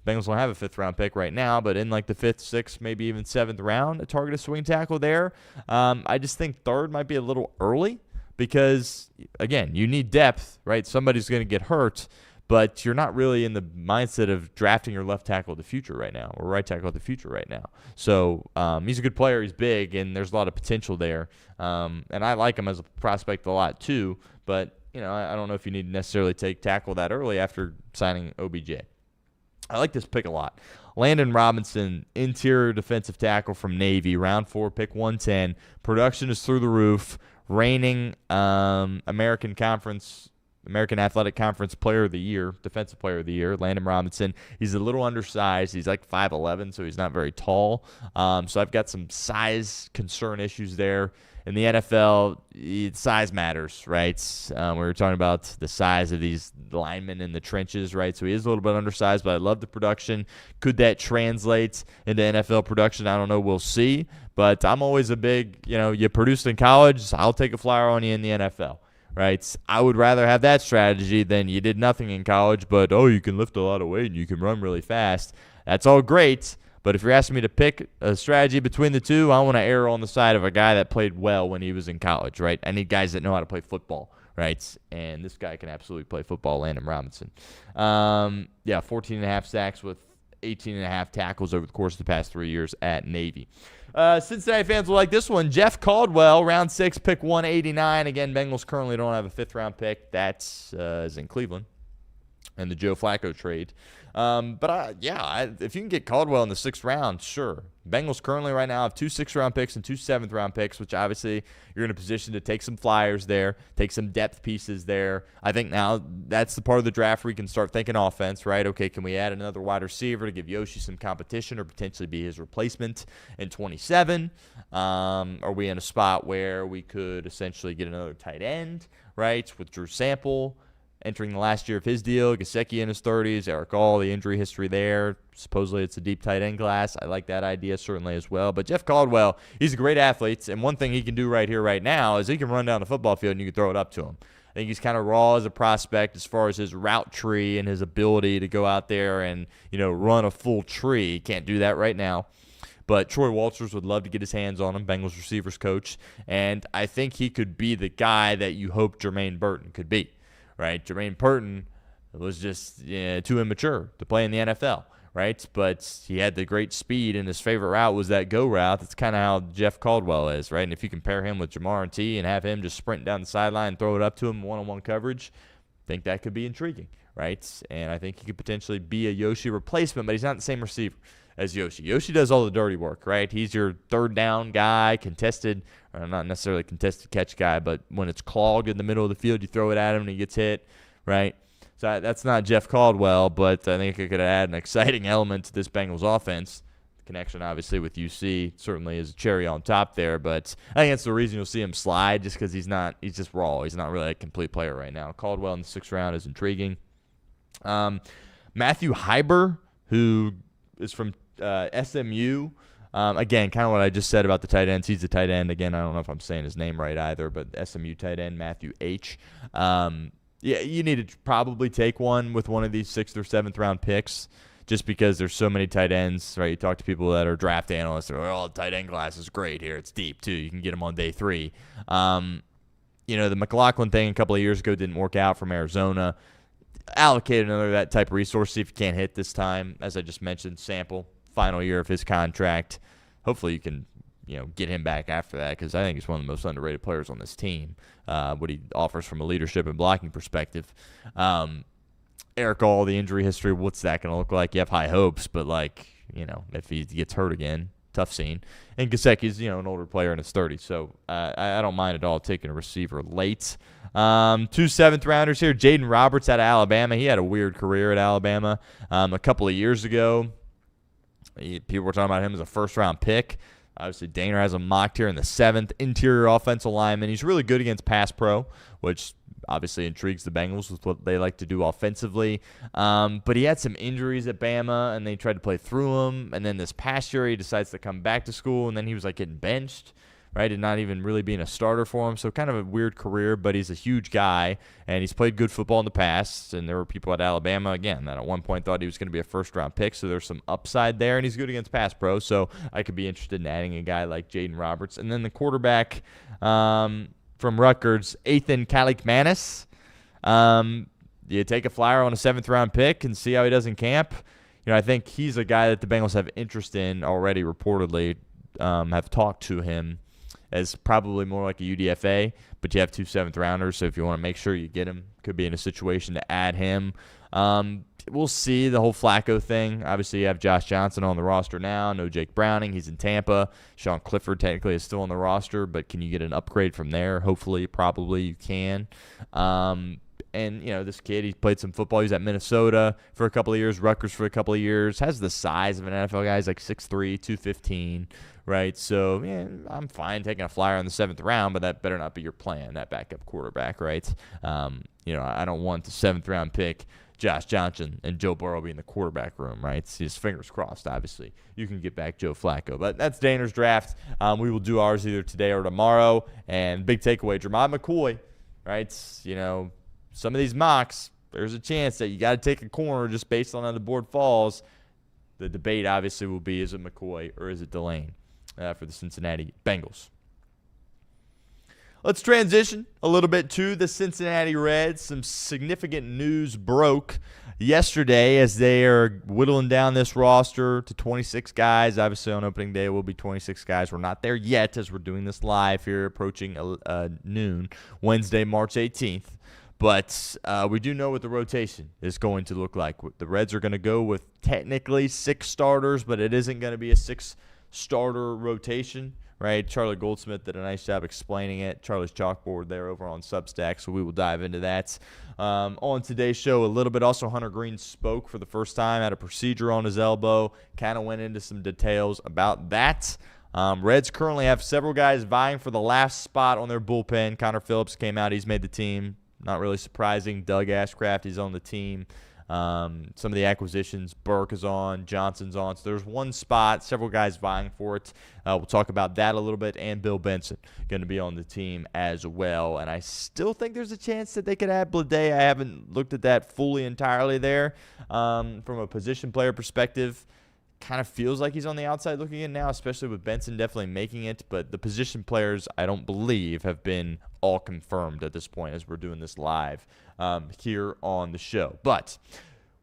Bengals don't have a 5th-round pick right now, but in like the 5th, 6th, maybe even 7th round, a target a swing tackle there. I just think 3rd might be a little early because, again, you need depth, right? Somebody's going to get hurt. But you're not really in the mindset of drafting your left tackle of the future right now or right tackle of the future right now. So he's a good player. He's big, and there's a lot of potential there. And I like him as a prospect a lot too. But, I don't know if you need to necessarily take tackle that early after signing OBJ. I like this pick a lot. Landon Robinson, interior defensive tackle from Navy, round 4, pick 110. Production is through the roof. Reigning American Athletic Conference Player of the Year, Defensive Player of the Year, Landon Robinson. He's a little undersized. He's like 5'11", so he's not very tall. So I've got some size concern issues there. In the NFL, size matters, right? We were talking about the size of these linemen in the trenches, right? So he is a little bit undersized, but I love the production. Could that translate into NFL production? I don't know. We'll see. But I'm always a big, you produced in college, I'll take a flyer on you in the NFL. Right, I would rather have that strategy than you did nothing in college, but you can lift a lot of weight and you can run really fast. That's all great, but if you're asking me to pick a strategy between the two, I want to err on the side of a guy that played well when he was in college. Right, I need guys that know how to play football. Right, and this guy can absolutely play football. Landon Robinson, 14.5 sacks with 18.5 tackles over the course of the past 3 years at Navy. Cincinnati fans will like this one. Jeff Caldwell, round 6, pick 189. Again, Bengals currently don't have a 5th-round pick. That's is in Cleveland and the Joe Flacco trade. If you can get Caldwell in the 6th round, sure. Bengals currently right now have 2 6th-round picks and 2 7th-round picks, which obviously you're in a position to take some flyers there, take some depth pieces there. I think now that's the part of the draft where you can start thinking offense, right? Okay, can we add another wide receiver to give Yoshi some competition or potentially be his replacement in 27? Are we in a spot where we could essentially get another tight end, right, with Drew Sample entering the last year of his deal, Gesicki in his 30s, Eric All, the injury history there. Supposedly it's a deep tight end class. I like that idea certainly as well. But Jeff Caldwell, he's a great athlete, and one thing he can do right here, right now, is he can run down the football field and you can throw it up to him. I think he's kind of raw as a prospect as far as his route tree and his ability to go out there and, run a full tree. He can't do that right now. But Troy Walters would love to get his hands on him, Bengals receivers coach, and I think he could be the guy that you hope Jermaine Burton could be. Right, Jermaine Burton was just too immature to play in the NFL, right? But he had the great speed, and his favorite route was that go route. That's kind of how Jeff Caldwell is, right? And if you compare him with Jamar and T and have him just sprint down the sideline and throw it up to him one-on-one coverage, I think that could be intriguing, right? And I think he could potentially be a Yoshi replacement, but he's not the same receiver as Yoshi. Yoshi does all the dirty work, right? He's your third down guy, contested, or not necessarily contested catch guy, but when it's clogged in the middle of the field, you throw it at him and he gets hit, right? So that's not Jeff Caldwell, but I think it could add an exciting element to this Bengals offense. The connection, obviously, with UC certainly is a cherry on top there, but I think that's the reason you'll see him slide, just because he's just raw. He's not really a complete player right now. Caldwell in the 6th round is intriguing. Matthew Heiber, who is from SMU. Again, kind of what I just said about the tight ends. He's the tight end. Again, I don't know if I'm saying his name right either, but SMU tight end, Matthew H. You need to probably take one with one of these 6th or 7th round picks just because there's so many tight ends, right? You talk to people that are draft analysts. They're like, the tight end class is great here. It's deep, too. You can get them on day 3. The McLaughlin thing a couple of years ago didn't work out from Arizona. Allocate another that type of resource, see if you can't hit this time. As I just mentioned, Sample, final year of his contract. Hopefully you can, get him back after that because I think he's one of the most underrated players on this team, what he offers from a leadership and blocking perspective. Eric All, the injury history, what's that going to look like? You have high hopes, but if he gets hurt again, tough scene. And Gesicki's, an older player in his 30s, so I don't mind at all taking a receiver late. 2 seventh-rounders here. Jaden Roberts out of Alabama. He had a weird career at Alabama a couple of years ago. People were talking about him as a first-round pick. Obviously, Daner has him mocked here in the 7th. Interior offensive lineman. He's really good against pass pro, which obviously intrigues the Bengals with what they like to do offensively. But he had some injuries at Bama, and they tried to play through him. And then this past year, he decides to come back to school, and then he was getting benched, right, and not even really being a starter for him. So kind of a weird career, but he's a huge guy, and he's played good football in the past. And there were people at Alabama, again, that at one point thought he was going to be a first-round pick, so there's some upside there. And he's good against pass pro, so I could be interested in adding a guy like Jaden Roberts. And then the quarterback from Rutgers, Ethan Kalikmanis. You take a flyer on a 7th-round pick and see how he does in camp. I think he's a guy that the Bengals have interest in already, reportedly, have talked to him as probably more like a UDFA, but you have 2 7th-rounders, so if you want to make sure you get him, could be in a situation to add him. We'll see the whole Flacco thing. Obviously, you have Josh Johnson on the roster now. No Jake Browning. He's in Tampa. Sean Clifford technically is still on the roster, but can you get an upgrade from there? Hopefully, probably you can. And, this kid, he played some football. He was at Minnesota for a couple of years, Rutgers for a couple of years. Has the size of an NFL guy. He's 6'3", 215, right? So, I'm fine taking a flyer in the 7th round, but that better not be your plan, that backup quarterback, right? I don't want the 7th-round pick, Josh Johnson, and Joe Burrow be in the quarterback room, right? His fingers crossed, obviously. You can get back Joe Flacco. But that's Daner's draft. We will do ours either today or tomorrow. And big takeaway, Jermod McCoy, right? Some of these mocks, there's a chance that you got to take a corner just based on how the board falls. The debate, obviously, will be, is it McCoy or is it Delane for the Cincinnati Bengals? Let's transition a little bit to the Cincinnati Reds. Some significant news broke yesterday as they are whittling down this roster to 26 guys. Obviously, on opening day, it will be 26 guys. We're not there yet as we're doing this live here, approaching noon, Wednesday, March 18th. But we do know what the rotation is going to look like. The Reds are going to go with technically 6 starters, but it isn't going to be a 6-starter rotation. Right, Charlie Goldsmith did a nice job explaining it. Charlie's chalkboard there over on Substack, so we will dive into that. On today's show a little bit, also Hunter Greene spoke for the first time, had a procedure on his elbow, kind of went into some details about that. Reds currently have several guys vying for the last spot on their bullpen. Connor Phillips came out, he's made the team. Not really surprising. Doug Ashcraft, he's on the team. Some of the acquisitions, Burke is on, Johnson's on. So there's one spot, several guys vying for it. We'll talk about that a little bit. And Bill Benson going to be on the team as well. And I still think there's a chance that they could add Blade. I haven't looked at that fully entirely there. From a position player perspective, kind of feels like he's on the outside looking in now, especially with Benson definitely making it. But the position players, I don't believe, have been all confirmed at this point as we're doing this live here on the show. But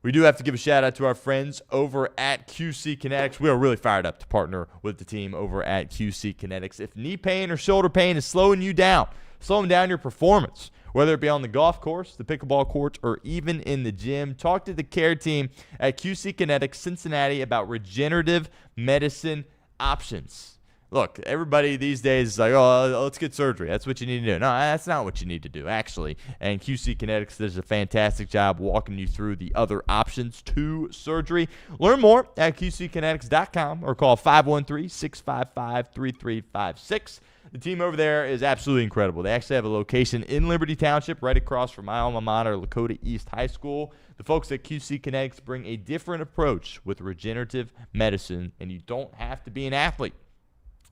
we do have to give a shout-out to our friends over at QC Kinetix. We are really fired up to partner with the team over at QC Kinetix. If knee pain or shoulder pain is slowing down your performance, whether it be on the golf course, the pickleball courts, or even in the gym, talk to the care team at QC Kinetix Cincinnati about regenerative medicine options. Look, everybody these days is like, oh, let's get surgery. That's what you need to do. No, that's not what you need to do, actually. And QC Kinetix does a fantastic job walking you through the other options to surgery. Learn more at QCKinetix.com or call 513-655-3356. The team over there is absolutely incredible. They actually have a location in Liberty Township right across from my alma mater, Lakota East High School. The folks at QC Kinetix bring a different approach with regenerative medicine, and you don't have to be an athlete.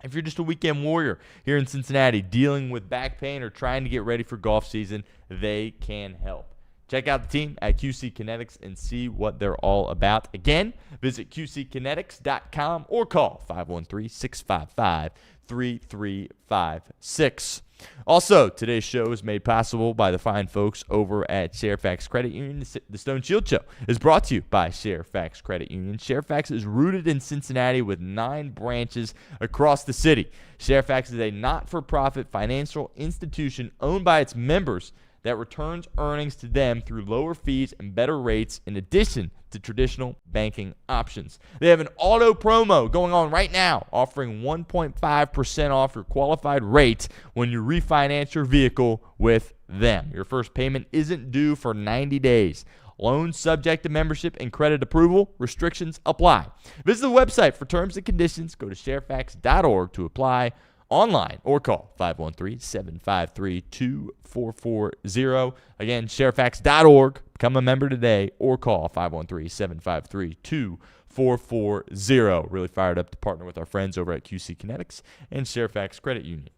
If you're just a weekend warrior here in Cincinnati dealing with back pain or trying to get ready for golf season, they can help. Check out the team at QC Kinetix and see what they're all about. Again, visit QCKinetix.com or call 513-655-3356. Also, today's show is made possible by the fine folks over at Sharefax Credit Union. The Stone Shield Show is brought to you by Sharefax Credit Union. Sharefax is rooted in Cincinnati with 9 branches across the city. Sharefax is a not-for-profit financial institution owned by its members that returns earnings to them through lower fees and better rates in addition to traditional banking options. They have an auto promo going on right now, offering 1.5% off your qualified rate when you refinance your vehicle with them. Your first payment isn't due for 90 days. Loans subject to membership and credit approval. Restrictions apply. Visit the website for terms and conditions. Go to sharefax.org to apply online or call 513-753-2440. Again, sharefax.org. Become a member today or call 513-753-2440. Really fired up to partner with our friends over at QC Kinetix and Sharefax Credit Union.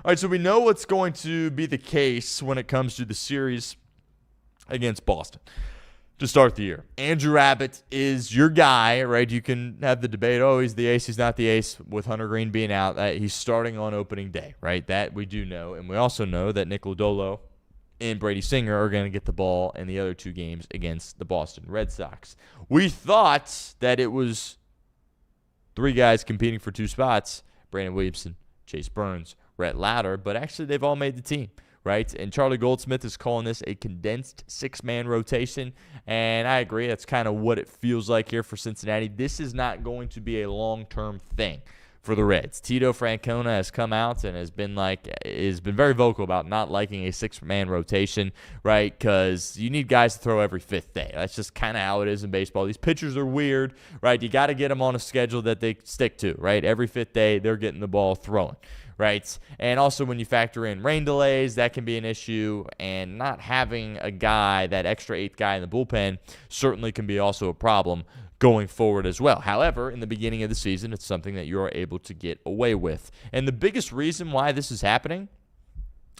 All right, so we know what's going to be the case when it comes to the series against Boston to start the year. Andrew Abbott is your guy, right? You can have the debate, oh, he's the ace, he's not the ace, with Hunter Greene being out. He's starting on opening day, right? That we do know. And we also know that Nick Lodolo and Brady Singer are going to get the ball in the other two games against the Boston Red Sox. We thought that it was three guys competing for two spots, Brandon Williamson, Chase Burns, Rhett Lowder, but actually they've all made the team. Right? And Charlie Goldsmith is calling this a condensed six-man rotation, and I agree. That's kind of what it feels like here for Cincinnati. This is not going to be a long-term thing for the Reds. Tito Francona has come out and has been very vocal about not liking a six-man rotation, right? Because you need guys to throw every fifth day. That's just kind of how it is in baseball. These pitchers are weird, right? You got to get them on a schedule that they stick to, right? Every fifth day, they're getting the ball thrown. Right? And also when you factor in rain delays, that can be an issue. And not having a guy, that extra eighth guy in the bullpen, certainly can be also a problem going forward as well. However, in the beginning of the season, it's something that you're able to get away with. And the biggest reason why this is happening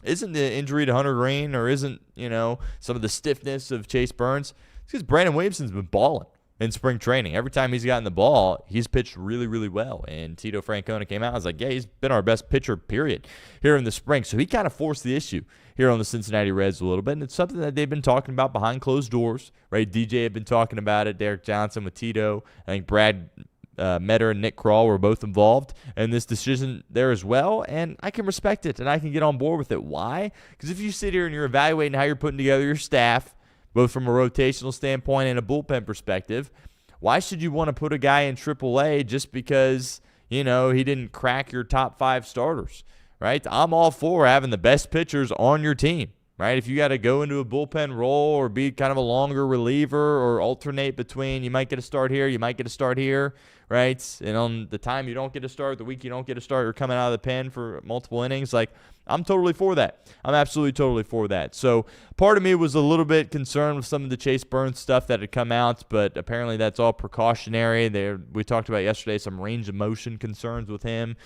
isn't the injury to Hunter Greene or isn't, some of the stiffness of Chase Burns. It's because Brandon Williamson's been balling in spring training. Every time he's gotten the ball, he's pitched really, really well. And Tito Francona came out and was like, yeah, he's been our best pitcher, period, here in the spring. So he kind of forced the issue here on the Cincinnati Reds a little bit. And it's something that they've been talking about behind closed doors, right? DJ had been talking about it. Derek Johnson with Tito. I think Brad Metter and Nick Krall were both involved in this decision there as well. And I can respect it, and I can get on board with it. Why? Because if you sit here and you're evaluating how you're putting together your staff, both from a rotational standpoint and a bullpen perspective, why should you want to put a guy in AAA just because, he didn't crack your top five starters, right? I'm all for having the best pitchers on your team, right? If you got to go into a bullpen role or be kind of a longer reliever or alternate between, you might get a start here, you might get a start here, right? And on the time you don't get a start, the week you don't get a start, you're coming out of the pen for multiple innings. I'm totally for that. I'm absolutely totally for that. So part of me was a little bit concerned with some of the Chase Burns stuff that had come out, but apparently that's all precautionary. We talked about yesterday some range of motion concerns with him,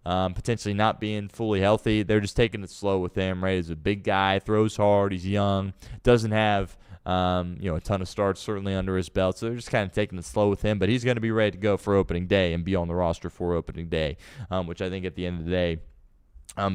potentially not being fully healthy. They're just taking it slow with him, right? He's a big guy, throws hard, he's young, doesn't have a ton of starts certainly under his belt. So they're just kind of taking it slow with him, but he's going to be ready to go for opening day and be on the roster for opening day, which I think at the end of the day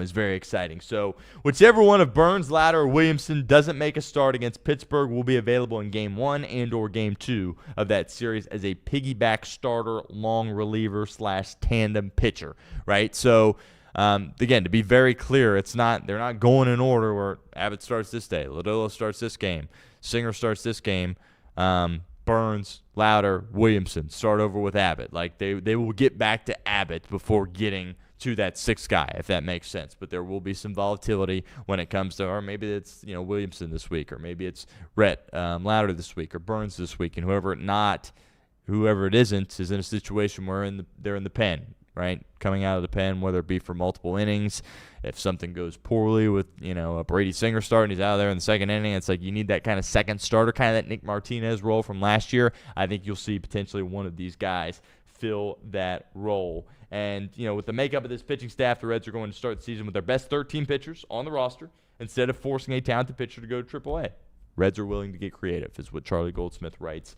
is very exciting. So whichever one of Burns, Lowder, or Williamson doesn't make a start against Pittsburgh will be available in Game 1 and or Game 2 of that series as a piggyback starter, long reliever / tandem pitcher, right? So again, to be very clear, they're not going in order where Abbott starts this day, Lodolo starts this game, Singer starts this game, Burns, Lowder, Williamson start over with Abbott. They will get back to Abbott before getting to that sixth guy, if that makes sense. But there will be some volatility when it comes to, or maybe it's Williamson this week, or maybe it's Rhett Lowder this week, or Burns this week, and whoever it isn't is in a situation where they're in the pen, right? Coming out of the pen, whether it be for multiple innings. If something goes poorly with a Brady Singer starting, he's out of there in the second inning. It's like you need that kind of second starter, kind of that Nick Martinez role from last year. I think you'll see potentially one of these guys fill that role. And, with the makeup of this pitching staff, the Reds are going to start the season with their best 13 pitchers on the roster instead of forcing a talented pitcher to go to AAA. Reds are willing to get creative, is what Charlie Goldsmith writes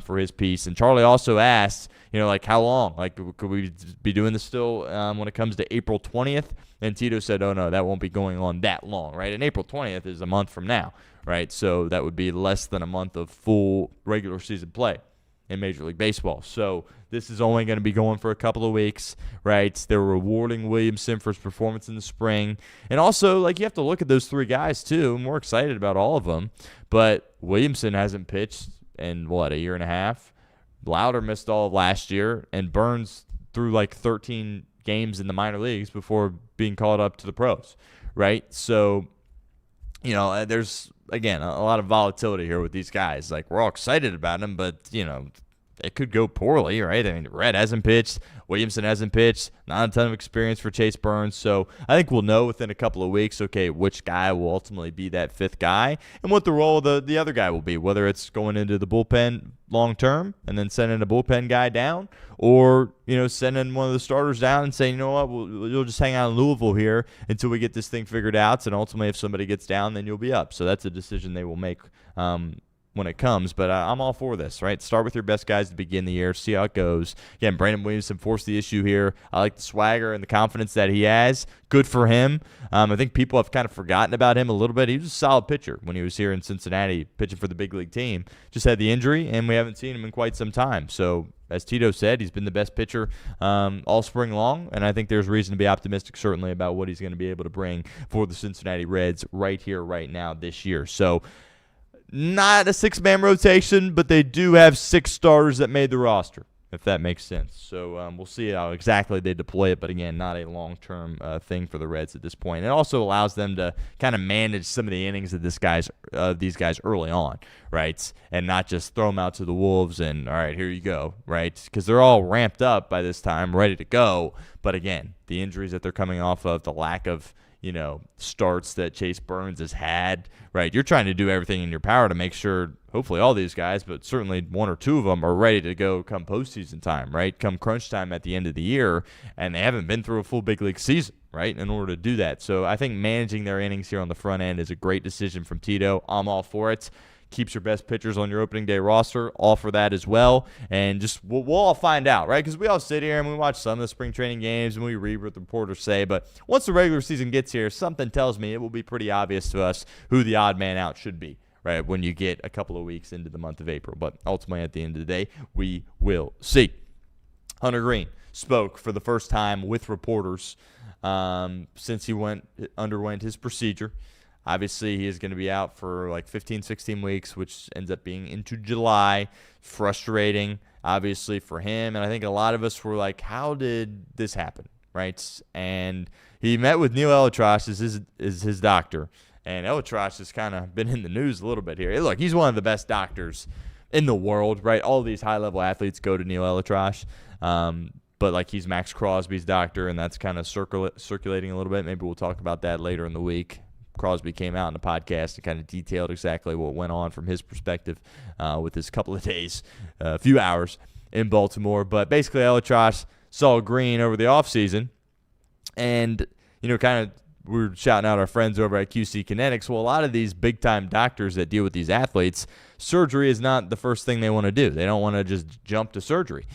for his piece. And Charlie also asks, how long? Could we be doing this still when it comes to April 20th? And Tito said, oh, no, that won't be going on that long, right? And April 20th is a month from now, right? So that would be less than a month of full regular season play. in Major League Baseball. So this is only going to be going for a couple of weeks, right? They're rewarding Williamson for his performance in the spring. And also, like, you have to look at those three guys, too. I'm more excited about all of them. But Williamson hasn't pitched in, a year and a half. Lowder missed all of last year. And Burns threw like 13 games in the minor leagues before being called up to the pros, right? So, there's, again, a lot of volatility here with these guys. Like, we're all excited about them, but, it could go poorly, right? I mean, Rhett hasn't pitched. Williamson hasn't pitched. Not a ton of experience for Chase Burns. So I think we'll know within a couple of weeks, okay, which guy will ultimately be that fifth guy and what the role of the other guy will be, whether it's going into the bullpen long term and then sending a bullpen guy down, or, sending one of the starters down and saying, you know what, we'll just hang out in Louisville here until we get this thing figured out. And ultimately, if somebody gets down, then you'll be up. So that's a decision they will make when it comes, but I'm all for this, right? Start with your best guys to begin the year, see how it goes. Again, Brandon Williamson forced the issue here. I like the swagger and the confidence that he has. Good for him. I think people have kind of forgotten about him a little bit. He was a solid pitcher when he was here in Cincinnati pitching for the big league team. Just had the injury, and we haven't seen him in quite some time. So, as Tito said, he's been the best pitcher all spring long, and I think there's reason to be optimistic, certainly, about what he's going to be able to bring for the Cincinnati Reds right here, right now, this year. So, not a six-man rotation, but they do have six starters that made the roster, if that makes sense. So we'll see how exactly they deploy it, but again, not a long-term thing for the Reds at this point. It also allows them to kind of manage some of the innings of these guys early on, right? And not just throw them out to the Wolves and, all right, here you go, right? Because they're all ramped up by this time, ready to go. But again, the injuries that they're coming off of, the lack of starts that Chase Burns has had, right? You're trying to do everything in your power to make sure, hopefully all these guys, but certainly one or two of them are ready to go come postseason time, right? Come crunch time at the end of the year, and they haven't been through a full big league season, right, in order to do that. So I think managing their innings here on the front end is a great decision from Tito. I'm all for it. Keeps your best pitchers on your opening day roster. All for that as well. And just we'll all find out, right? Because we all sit here and we watch some of the spring training games and we read what the reporters say. But once the regular season gets here, something tells me it will be pretty obvious to us who the odd man out should be, right, when you get a couple of weeks into the month of April. But ultimately, at the end of the day, we will see. Hunter Greene spoke for the first time with reporters since he underwent his procedure. Obviously, he is going to be out for like 15, 16 weeks, which ends up being into July. Frustrating, obviously, for him. And I think a lot of us were like, how did this happen, right? And he met with Neil Elitrosh as his doctor. And Elitrosh has kind of been in the news a little bit here. Look, he's one of the best doctors in the world, right? All these high-level athletes go to Neil Elitrosh. But, like, he's Max Crosby's doctor, and that's kind of circulating a little bit. Maybe we'll talk about that later in the week. Crosby came out in the podcast and kind of detailed exactly what went on from his perspective with his couple of days, a few hours in Baltimore. But basically, Elitrosh saw Greene over the offseason, and, kind of we were shouting out our friends over at QC Kinetix. Well, a lot of these big-time doctors that deal with these athletes, surgery is not the first thing they want to do. They don't want to just jump to surgery.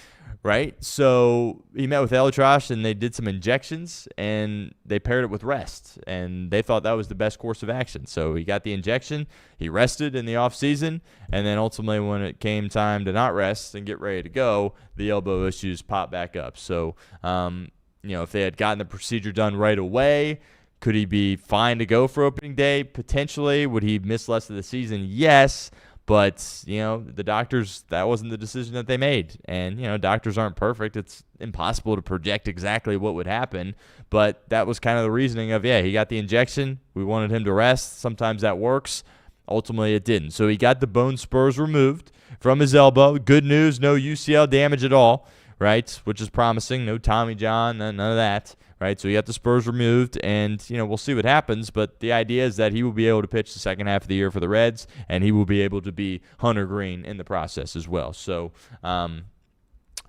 Right? So he met with Elitrosh, and they did some injections, and they paired it with rest, and they thought that was the best course of action. So he got the injection, he rested in the offseason, and then ultimately when it came time to not rest and get ready to go, the elbow issues popped back up. So, if they had gotten the procedure done right away, could he be fine to go for opening day? Potentially. Would he miss less of the season? Yes. But, the doctors, that wasn't the decision that they made. And, doctors aren't perfect. It's impossible to project exactly what would happen. But that was kind of the reasoning of, he got the injection. We wanted him to rest. Sometimes that works. Ultimately, it didn't. So he got the bone spurs removed from his elbow. Good news, no UCL damage at all, right, which is promising. No Tommy John, none of that. Right, so he got the spurs removed, and, we'll see what happens. But the idea is that he will be able to pitch the second half of the year for the Reds, and he will be able to be Hunter Greene in the process as well. So I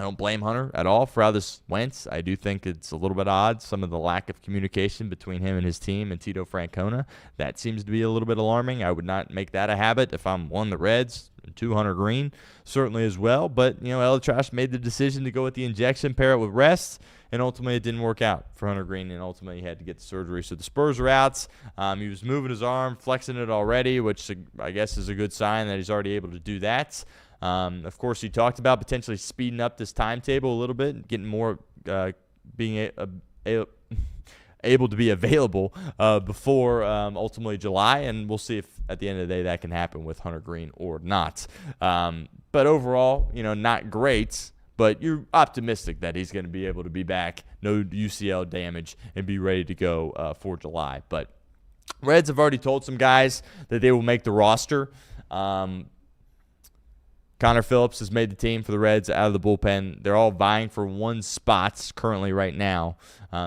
don't blame Hunter at all for how this went. I do think it's a little bit odd, some of the lack of communication between him and his team and Tito Francona. That seems to be a little bit alarming. I would not make that a habit if I'm one, the Reds, and two, Hunter Greene, certainly as well. But, Elitrosh made the decision to go with the injection, pair it with rest. And ultimately, it didn't work out for Hunter Greene, and ultimately he had to get the surgery. So the spurs are out. He was moving his arm, flexing it already, which I guess is a good sign that he's already able to do that. Of course, he talked about potentially speeding up this timetable a little bit, getting more, being able to be available before ultimately July, and we'll see if at the end of the day that can happen with Hunter Greene or not. But overall, not great, but you're optimistic that he's going to be able to be back, no UCL damage, and be ready to go for July. But Reds have already told some guys that they will make the roster. Connor Phillips has made the team for the Reds out of the bullpen. They're all vying for one spot currently right now.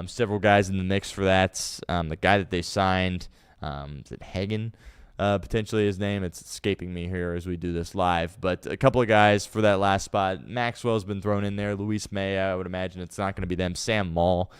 Several guys in the mix for that. The guy that they signed, is it Hagen? Potentially his name. It's escaping me here as we do this live. But a couple of guys for that last spot. Maxwell's been thrown in there. Luis May, I would imagine it's not going to be them. Sam Maul,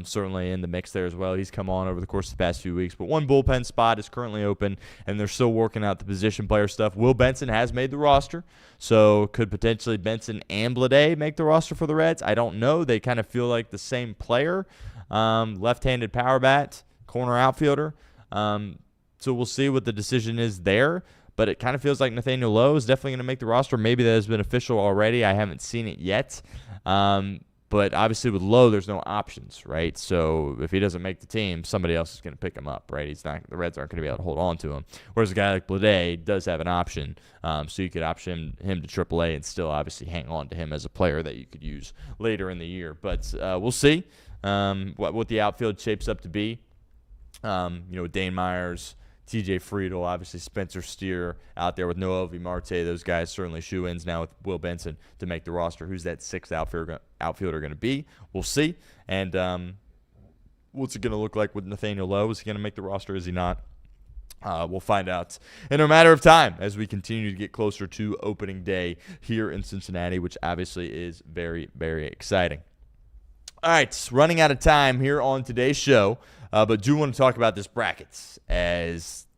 certainly in the mix there as well. He's come on over the course of the past few weeks. But one bullpen spot is currently open, and they're still working out the position player stuff. Will Benson has made the roster, so could potentially Benson and Blade make the roster for the Reds? I don't know. They kind of feel like the same player. Left-handed power bat, corner outfielder. So we'll see what the decision is there. But it kind of feels like Nathaniel Lowe is definitely going to make the roster. Maybe that has been official already. I haven't seen it yet. But obviously with Lowe, there's no options, right? So if he doesn't make the team, somebody else is going to pick him up, right? The Reds aren't going to be able to hold on to him. Whereas a guy like Blade does have an option. So you could option him to AAA and still obviously hang on to him as a player that you could use later in the year. But we'll see what the outfield shapes up to be. Dane Myers, TJ Friedel, obviously Spencer Steer out there with Noel V. Marte. Those guys certainly shoe-ins now with Will Benson to make the roster. Who's that sixth outfielder going to be? We'll see. And what's it going to look like with Nathaniel Lowe? Is he going to make the roster? Is he not? We'll find out in a matter of time as we continue to get closer to opening day here in Cincinnati, which obviously is very, very exciting. All right, running out of time here on today's show, but do want to talk about this brackets as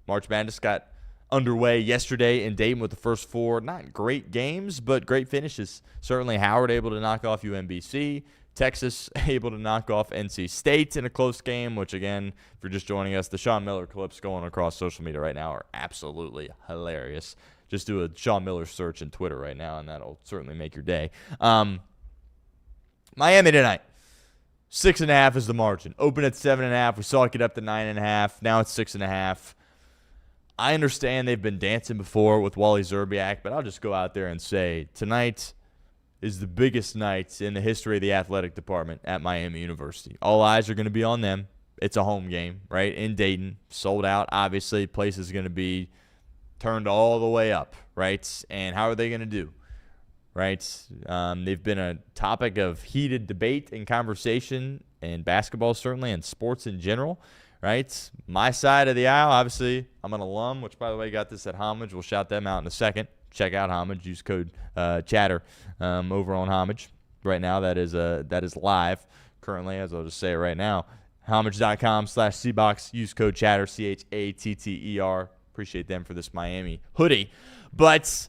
March Madness got underway yesterday in Dayton with the first four. Not great games, but great finishes. Certainly Howard able to knock off UMBC. Texas able to knock off NC State in a close game, which, again, if you're just joining us, the Sean Miller clips going across social media right now are absolutely hilarious. Just do a Sean Miller search in Twitter right now, and that'll certainly make your day. Miami tonight, 6.5 is the margin. Open at 7.5. We saw it get up to 9.5. Now it's 6.5. I understand they've been dancing before with Wally Zerbiak, but I'll just go out there and say tonight is the biggest night in the history of the athletic department at Miami University. All eyes are going to be on them. It's a home game, right, in Dayton. Sold out, obviously. Place is going to be turned all the way up, right? And how are they going to do? Right? They've been a topic of heated debate and conversation in basketball, certainly, and sports in general, right? My side of the aisle, obviously, I'm an alum, which, by the way, got this at Homage. We'll shout them out in a second. Check out Homage. Use code chatter over on Homage. Right now, that is live currently, as I'll just say it right now. Homage.com/Cbox. Use code chatter, CHATTER. Appreciate them for this Miami hoodie. But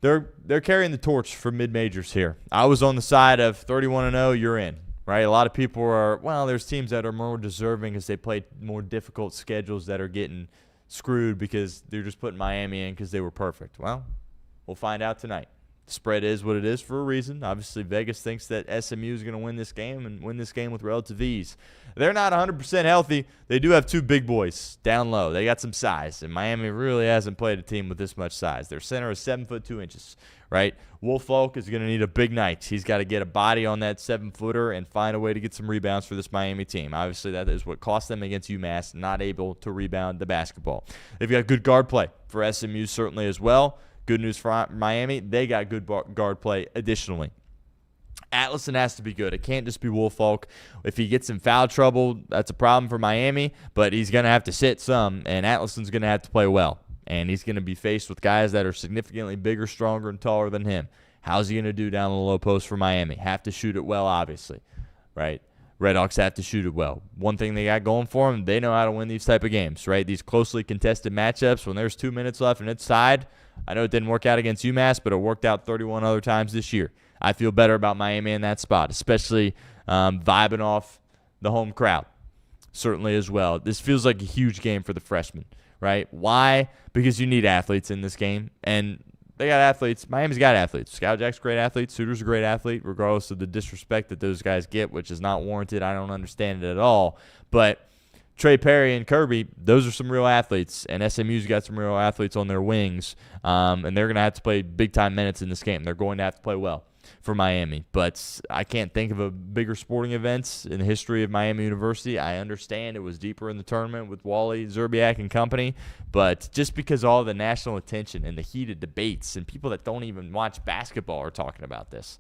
They're carrying the torch for mid-majors here. I was on the side of 31-0, you're in, right? A lot of people are, there's teams that are more deserving because they play more difficult schedules that are getting screwed because they're just putting Miami in because they were perfect. Well, we'll find out tonight. The spread is what it is for a reason. Obviously, Vegas thinks that SMU is going to win this game and win this game with relative ease. They're not 100% healthy. They do have two big boys down low. They got some size, and Miami really hasn't played a team with this much size. Their center is 7'2", right? Wolf Falk is going to need a big night. He's got to get a body on that 7-footer and find a way to get some rebounds for this Miami team. Obviously, that is what cost them against UMass, not able to rebound the basketball. They've got good guard play for SMU certainly as well. Good news for Miami, they got good guard play additionally. Atlason has to be good. It can't just be Wolf Falk. If he gets in foul trouble, that's a problem for Miami, but he's going to have to sit some, and Atlason's going to have to play well. And he's going to be faced with guys that are significantly bigger, stronger, and taller than him. How's he going to do down the low post for Miami? Have to shoot it well, obviously, right? Redhawks have to shoot it well. One thing they got going for them, they know how to win these type of games, right? These closely contested matchups, when there's 2 minutes left and it's tied, I know it didn't work out against UMass, but it worked out 31 other times this year. I feel better about Miami in that spot, especially vibing off the home crowd, certainly as well. This feels like a huge game for the freshmen, right? Why? Because you need athletes in this game, and They got athletes. Miami's got athletes. Scout Jack's a great athlete. Suter's a great athlete, regardless of the disrespect that those guys get, which is not warranted. I don't understand it at all. But Trey Perry and Kirby, those are some real athletes, and SMU's got some real athletes on their wings, and they're going to have to play big-time minutes in this game. They're going to have to play well for Miami, but I can't think of a bigger sporting event in the history of Miami University. I understand it was deeper in the tournament with Wally, Zerbiak, and company, but just because all the national attention and the heated debates and people that don't even watch basketball are talking about this,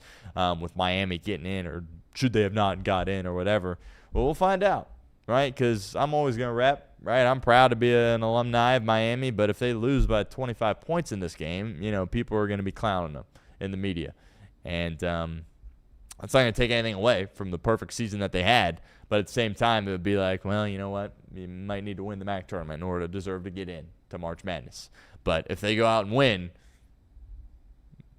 with Miami getting in, or should they have not got in, or whatever, well, we'll find out. Right, because I'm always going to rep, right? I'm proud to be an alumni of Miami, but if they lose by 25 points in this game, people are going to be clowning them in the media. And that's not going to take anything away from the perfect season that they had, but at the same time, it would be like, well, you know what? You might need to win the MAC tournament in order to deserve to get in to March Madness. But if they go out and win,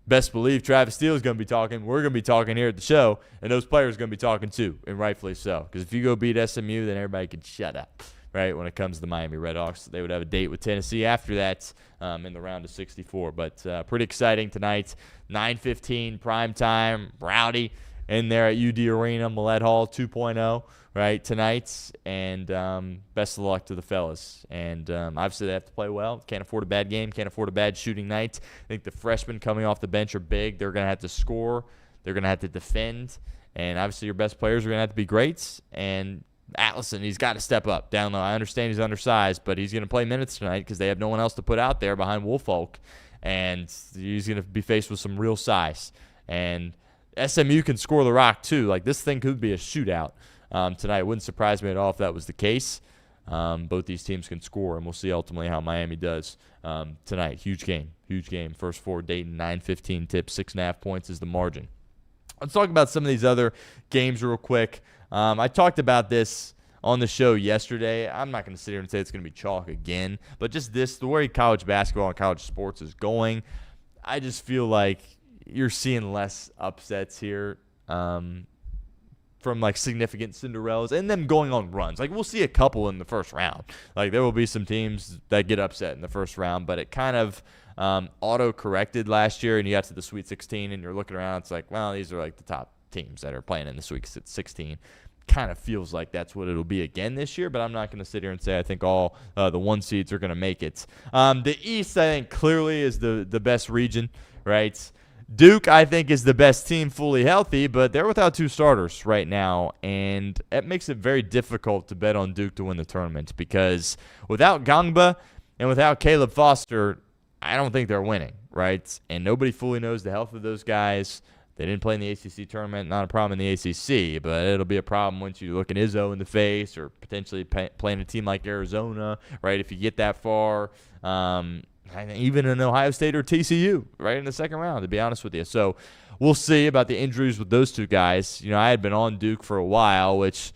best believe Travis Steele is going to be talking. We're going to be talking here at the show, and those players are going to be talking too, and rightfully so. Because if you go beat SMU, then everybody can shut up, right, when it comes to the Miami Redhawks. They would have a date with Tennessee after that in the round of 64. But pretty exciting tonight. 9:15 prime time, rowdy in there at UD Arena, Millett Hall 2.0, right, tonight. And best of luck to the fellas. And obviously they have to play well. Can't afford a bad game. Can't afford a bad shooting night. I think the freshmen coming off the bench are big. They're going to have to score. They're going to have to defend. And obviously your best players are going to have to be greats. And Atlason, he's got to step up down low. I understand he's undersized, but he's going to play minutes tonight because they have no one else to put out there behind Woolfolk. And he's going to be faced with some real size. And SMU can score the rock too. Like, this thing could be a shootout tonight. It wouldn't surprise me at all if that was the case. Both these teams can score, and we'll see ultimately how Miami does tonight. Huge game. First four, Dayton, 9:15 tip, 6.5 points is the margin. Let's talk about some of these other games real quick. I talked about this on the show yesterday. I'm not going to sit here and say it's going to be chalk again, but just the way college basketball and college sports is going, I just feel like you're seeing less upsets here from like significant Cinderellas and them going on runs. Like, we'll see a couple in the first round. Like, there will be some teams that get upset in the first round, but it kind of auto-corrected last year, and you got to the Sweet 16, and you're looking around, it's like, well, these are like the top teams that are playing in the Sweet 16. Kind of feels like that's what it'll be again this year, but I'm not going to sit here and say I think all the one seeds are going to make it. The East, I think, clearly is the best region, right? Duke, I think, is the best team fully healthy, but they're without two starters right now, and it makes it very difficult to bet on Duke to win the tournament because without Gangba and without Caleb Foster, I don't think they're winning, right? And nobody fully knows the health of those guys. They didn't play in the ACC tournament, not a problem in the ACC, but it'll be a problem once you look at Izzo in the face or potentially playing a team like Arizona, right, if you get that far. Even in Ohio State or TCU, right, in the second round, to be honest with you. So we'll see about the injuries with those two guys. I had been on Duke for a while, which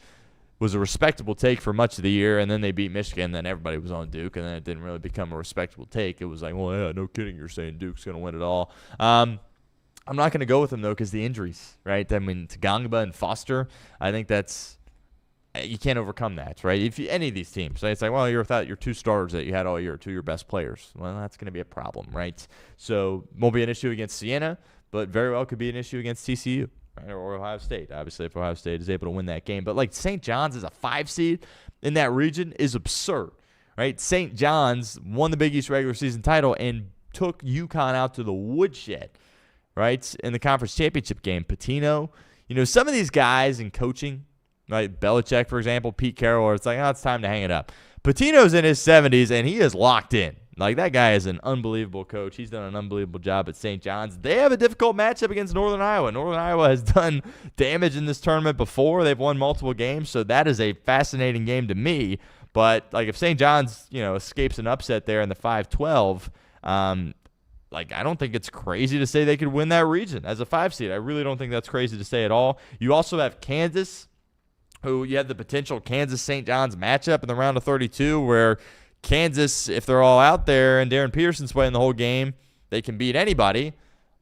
was a respectable take for much of the year, and then they beat Michigan, then everybody was on Duke, and then it didn't really become a respectable take. It was like, well, yeah, no kidding, you're saying Duke's going to win it all. I'm not going to go with them, though, because the injuries, right? I mean, to Gangba and Foster, I think you can't overcome that, right? If any of these teams, right? It's like, well, you're without your two starters that you had all year, two of your best players. Well, that's going to be a problem, right? So won't be an issue against Siena, but very well could be an issue against TCU, right? Or Ohio State, obviously, if Ohio State is able to win that game. But, like, St. John's as a 5 seed in that region is absurd, right? St. John's won the Big East regular season title and took UConn out to the woodshed, right, in the conference championship game. Pitino, some of these guys in coaching, right, Belichick, for example, Pete Carroll, it's like, it's time to hang it up. Pitino's in his 70s, and he is locked in. Like, that guy is an unbelievable coach. He's done an unbelievable job at St. John's. They have a difficult matchup against Northern Iowa. Northern Iowa has done damage in this tournament before. They've won multiple games, so that is a fascinating game to me. But, like, if St. John's, escapes an upset there in the 5-12, I don't think it's crazy to say they could win that region as a 5 seed. I really don't think that's crazy to say at all. You also have Kansas, who you have the potential Kansas-St. John's matchup in the round of 32 where Kansas, if they're all out there and Darren Peterson's playing the whole game, they can beat anybody.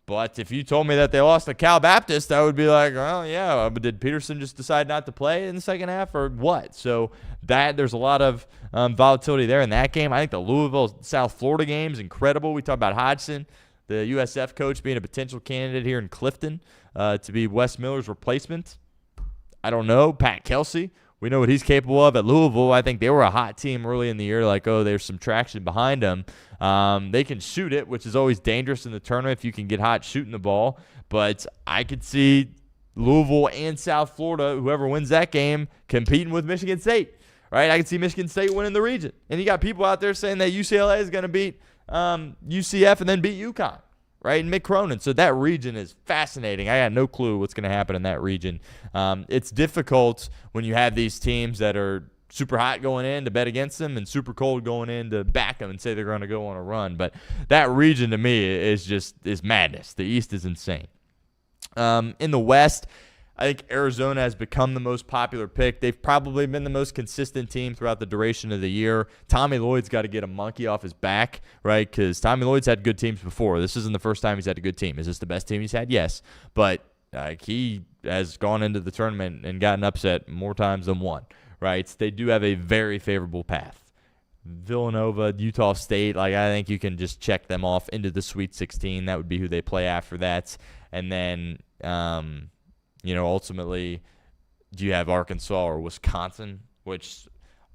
But if you told me that they lost to Cal Baptist, I would be like, well, yeah, but did Peterson just decide not to play in the second half or what? So there's a lot of volatility there in that game. I think the Louisville-South Florida game is incredible. We talked about Hodgson. the USF coach being a potential candidate here in Clifton to be Wes Miller's replacement. I don't know. Pat Kelsey, we know what he's capable of at Louisville. I think they were a hot team early in the year, like, oh, there's some traction behind them. They can shoot it, which is always dangerous in the tournament if you can get hot shooting the ball. But I could see Louisville and South Florida, whoever wins that game, competing with Michigan State. Right? I can see Michigan State winning the region. And you got people out there saying that UCLA is going to beat UCF and then beat UConn. Right, and Mick Cronin. So that region is fascinating. I got no clue what's going to happen in that region. It's difficult when you have these teams that are super hot going in to bet against them and super cold going in to back them and say they're going to go on a run. But that region to me is madness. The East is insane. In the West, I think Arizona has become the most popular pick. They've probably been the most consistent team throughout the duration of the year. Tommy Lloyd's got to get a monkey off his back, right? Because Tommy Lloyd's had good teams before. This isn't the first time he's had a good team. Is this the best team he's had? Yes. But he has gone into the tournament and gotten upset more times than one, right? They do have a very favorable path. Villanova, Utah State, I think you can just check them off into the Sweet 16. That would be who they play after that. And then ultimately, do you have Arkansas or Wisconsin? Which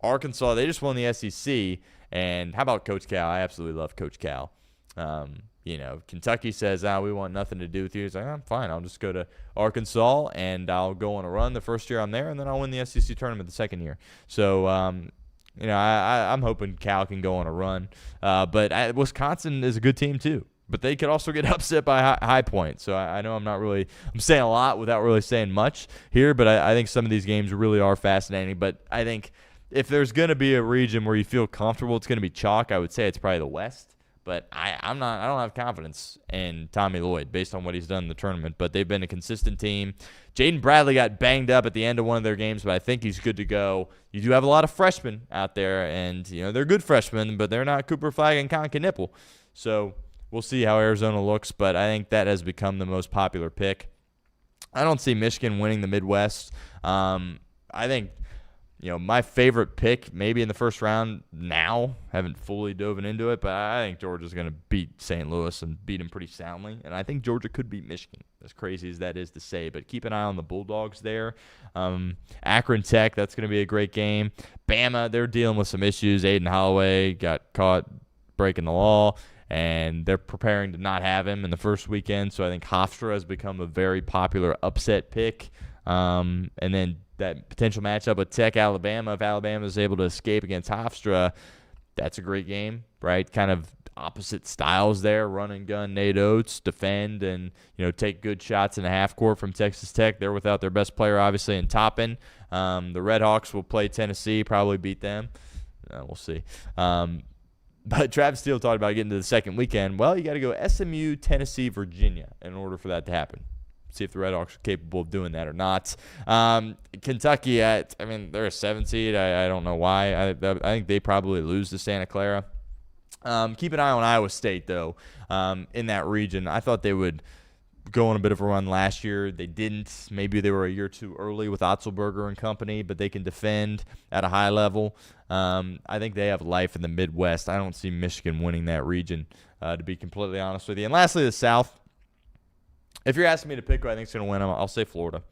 Arkansas, they just won the SEC. And how about Coach Cal? I absolutely love Coach Cal. Kentucky says, we want nothing to do with you. He's like, I'm fine. I'll just go to Arkansas, and I'll go on a run the first year I'm there, and then I'll win the SEC tournament the second year. So, I'm hoping Cal can go on a run. But Wisconsin is a good team too. But they could also get upset by High Point. So I know I'm saying a lot without really saying much here, but I think some of these games really are fascinating. But I think if there's going to be a region where you feel comfortable, it's going to be chalk. I would say it's probably the West. But I don't have confidence in Tommy Lloyd based on what he's done in the tournament. But they've been a consistent team. Jaden Bradley got banged up at the end of one of their games, but I think he's good to go. You do have a lot of freshmen out there, and they're good freshmen, but they're not Cooper Flagg and Con Knipple. So we'll see how Arizona looks, but I think that has become the most popular pick. I don't see Michigan winning the Midwest. I think, my favorite pick maybe in the first round now, haven't fully dove into it, but I think Georgia's going to beat St. Louis and beat them pretty soundly. And I think Georgia could beat Michigan, as crazy as that is to say. But keep an eye on the Bulldogs there. Akron Tech, that's going to be a great game. Bama, they're dealing with some issues. Aiden Holloway got caught breaking the law, and they're preparing to not have him in the first weekend. So I think Hofstra has become a very popular upset pick. And then that potential matchup with Tech, Alabama, if Alabama is able to escape against Hofstra, that's a great game, right? Kind of opposite styles there, run and gun, Nate Oates, defend, and take good shots in the half court from Texas Tech. They're without their best player, obviously, in Toppin. The Red Hawks will play Tennessee, probably beat them. We'll see. But Travis Steele talked about getting to the second weekend. Well, you got to go SMU, Tennessee, Virginia in order for that to happen. See if the Red Hawks are capable of doing that or not. Kentucky, they're a 7 seed. I don't know why. I think they probably lose to Santa Clara. Keep an eye on Iowa State, though, in that region. I thought they would go on a bit of a run last year. They didn't. Maybe they were a year too early with Otzelberger and company, but they can defend at a high level. I think they have life in the Midwest. I don't see Michigan winning that region, to be completely honest with you. And lastly, the South. If you're asking me to pick who I think is going to win, I'll say Florida.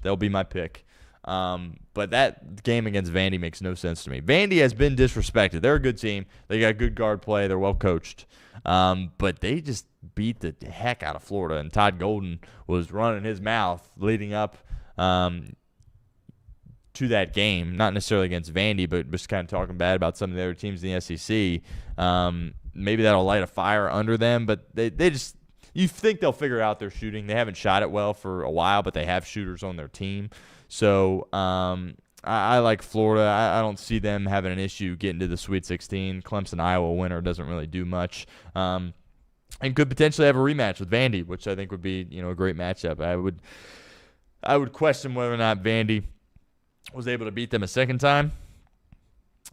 They'll be my pick. But that game against Vandy makes no sense to me. Vandy has been disrespected. They're a good team. They got good guard play. They're well coached. But they just beat the heck out of Florida. And Todd Golden was running his mouth leading up to that game. Not necessarily against Vandy, but just kind of talking bad about some of the other teams in the SEC. Maybe that'll light a fire under them. But they just – you think they'll figure out their shooting. They haven't shot it well for a while, but they have shooters on their team. So I like Florida. I don't see them having an issue getting to the Sweet 16. Clemson, Iowa winner doesn't really do much. And could potentially have a rematch with Vandy, which I think would be a great matchup. I would question whether or not Vandy was able to beat them a second time.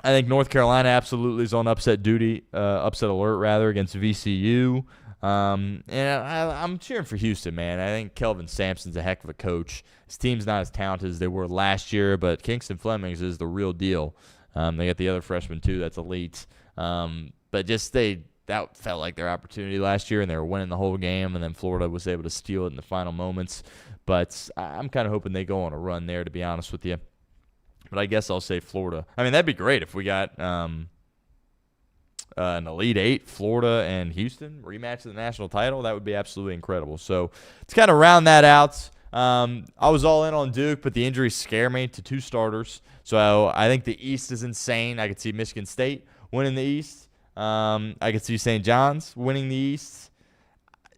I think North Carolina absolutely is on upset alert against VCU. And I'm cheering for Houston, man. I think Kelvin Sampson's a heck of a coach. His team's not as talented as they were last year, but Kingston Flemings is the real deal. They got the other freshman, too, that's elite. But just that that felt like their opportunity last year, and they were winning the whole game, and then Florida was able to steal it in the final moments. But I'm kind of hoping they go on a run there, to be honest with you. But I guess I'll say Florida. I mean, that'd be great if we got an Elite Eight, Florida and Houston, rematch of the national title. That would be absolutely incredible. So to kind of round that out, I was all in on Duke, but the injuries scare me to 2 starters. So I think the East is insane. I could see Michigan State winning the East. I could see St. John's winning the East.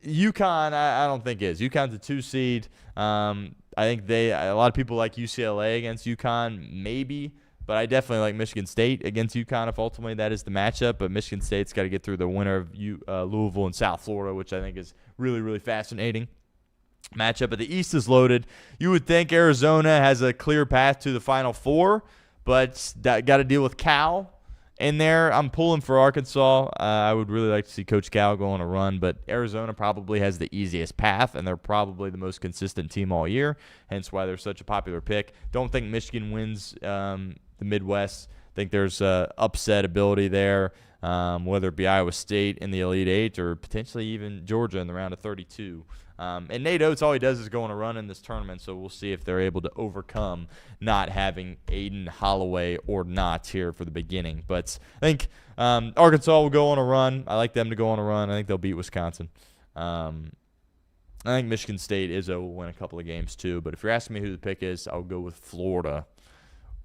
UConn, I don't think is. UConn's a 2 seed. I think a lot of people like UCLA against UConn, maybe. But I definitely like Michigan State against UConn if ultimately that is the matchup. But Michigan State's got to get through the winner of Louisville and South Florida, which I think is really, really fascinating matchup. But the East is loaded. You would think Arizona has a clear path to the Final Four, but got to deal with Cal in there. I'm pulling for Arkansas. I would really like to see Coach Cal go on a run, but Arizona probably has the easiest path, and they're probably the most consistent team all year, hence why they're such a popular pick. Don't think Michigan wins the Midwest. I think there's upset ability there, whether it be Iowa State in the Elite Eight or potentially even Georgia in the round of 32. And Nate Oates, all he does is go on a run in this tournament, so we'll see if they're able to overcome not having Aiden Holloway or not here for the beginning. But I think Arkansas will go on a run. I like them to go on a run. I think they'll beat Wisconsin. I think Michigan State will win a couple of games too. But if you're asking me who the pick is, I'll go with Florida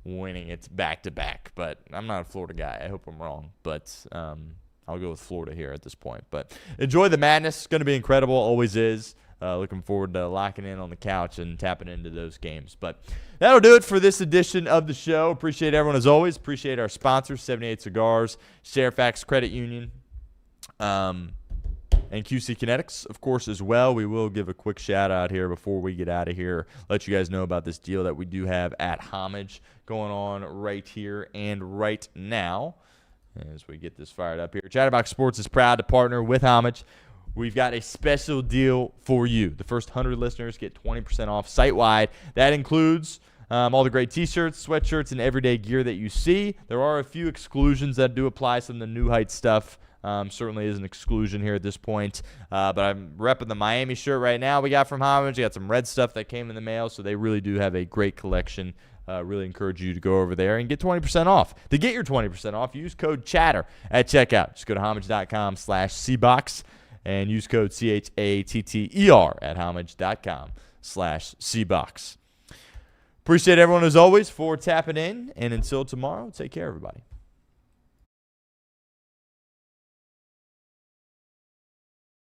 winning it back-to-back. But I'm not a Florida guy. I hope I'm wrong. But I'll go with Florida here at this point. But enjoy the madness. It's going to be incredible. Always is. Looking forward to locking in on the couch and tapping into those games. But that'll do it for this edition of the show. Appreciate everyone as always. Appreciate our sponsors, 78 Cigars, Sharefax Credit Union, and QC Kinetix, of course, as well. We will give a quick shout-out here before we get out of here. Let you guys know about this deal that we do have at Homage going on right here and right now as we get this fired up here. Chatterbox Sports is proud to partner with Homage. We've got a special deal for you. The first 100 listeners get 20% off site-wide. That includes all the great T-shirts, sweatshirts, and everyday gear that you see. There are a few exclusions that do apply. Some of the New Heights stuff certainly is an exclusion here at this point. But I'm repping the Miami shirt right now we got from Homage. We got some red stuff that came in the mail, so they really do have a great collection. Really encourage you to go over there and get 20% off. To get your 20% off, use code CHATTER at checkout. Just go to homage.com/cbox. And use code CHATTER at homage.com/cbox. Appreciate everyone as always for tapping in. And until tomorrow, take care, everybody.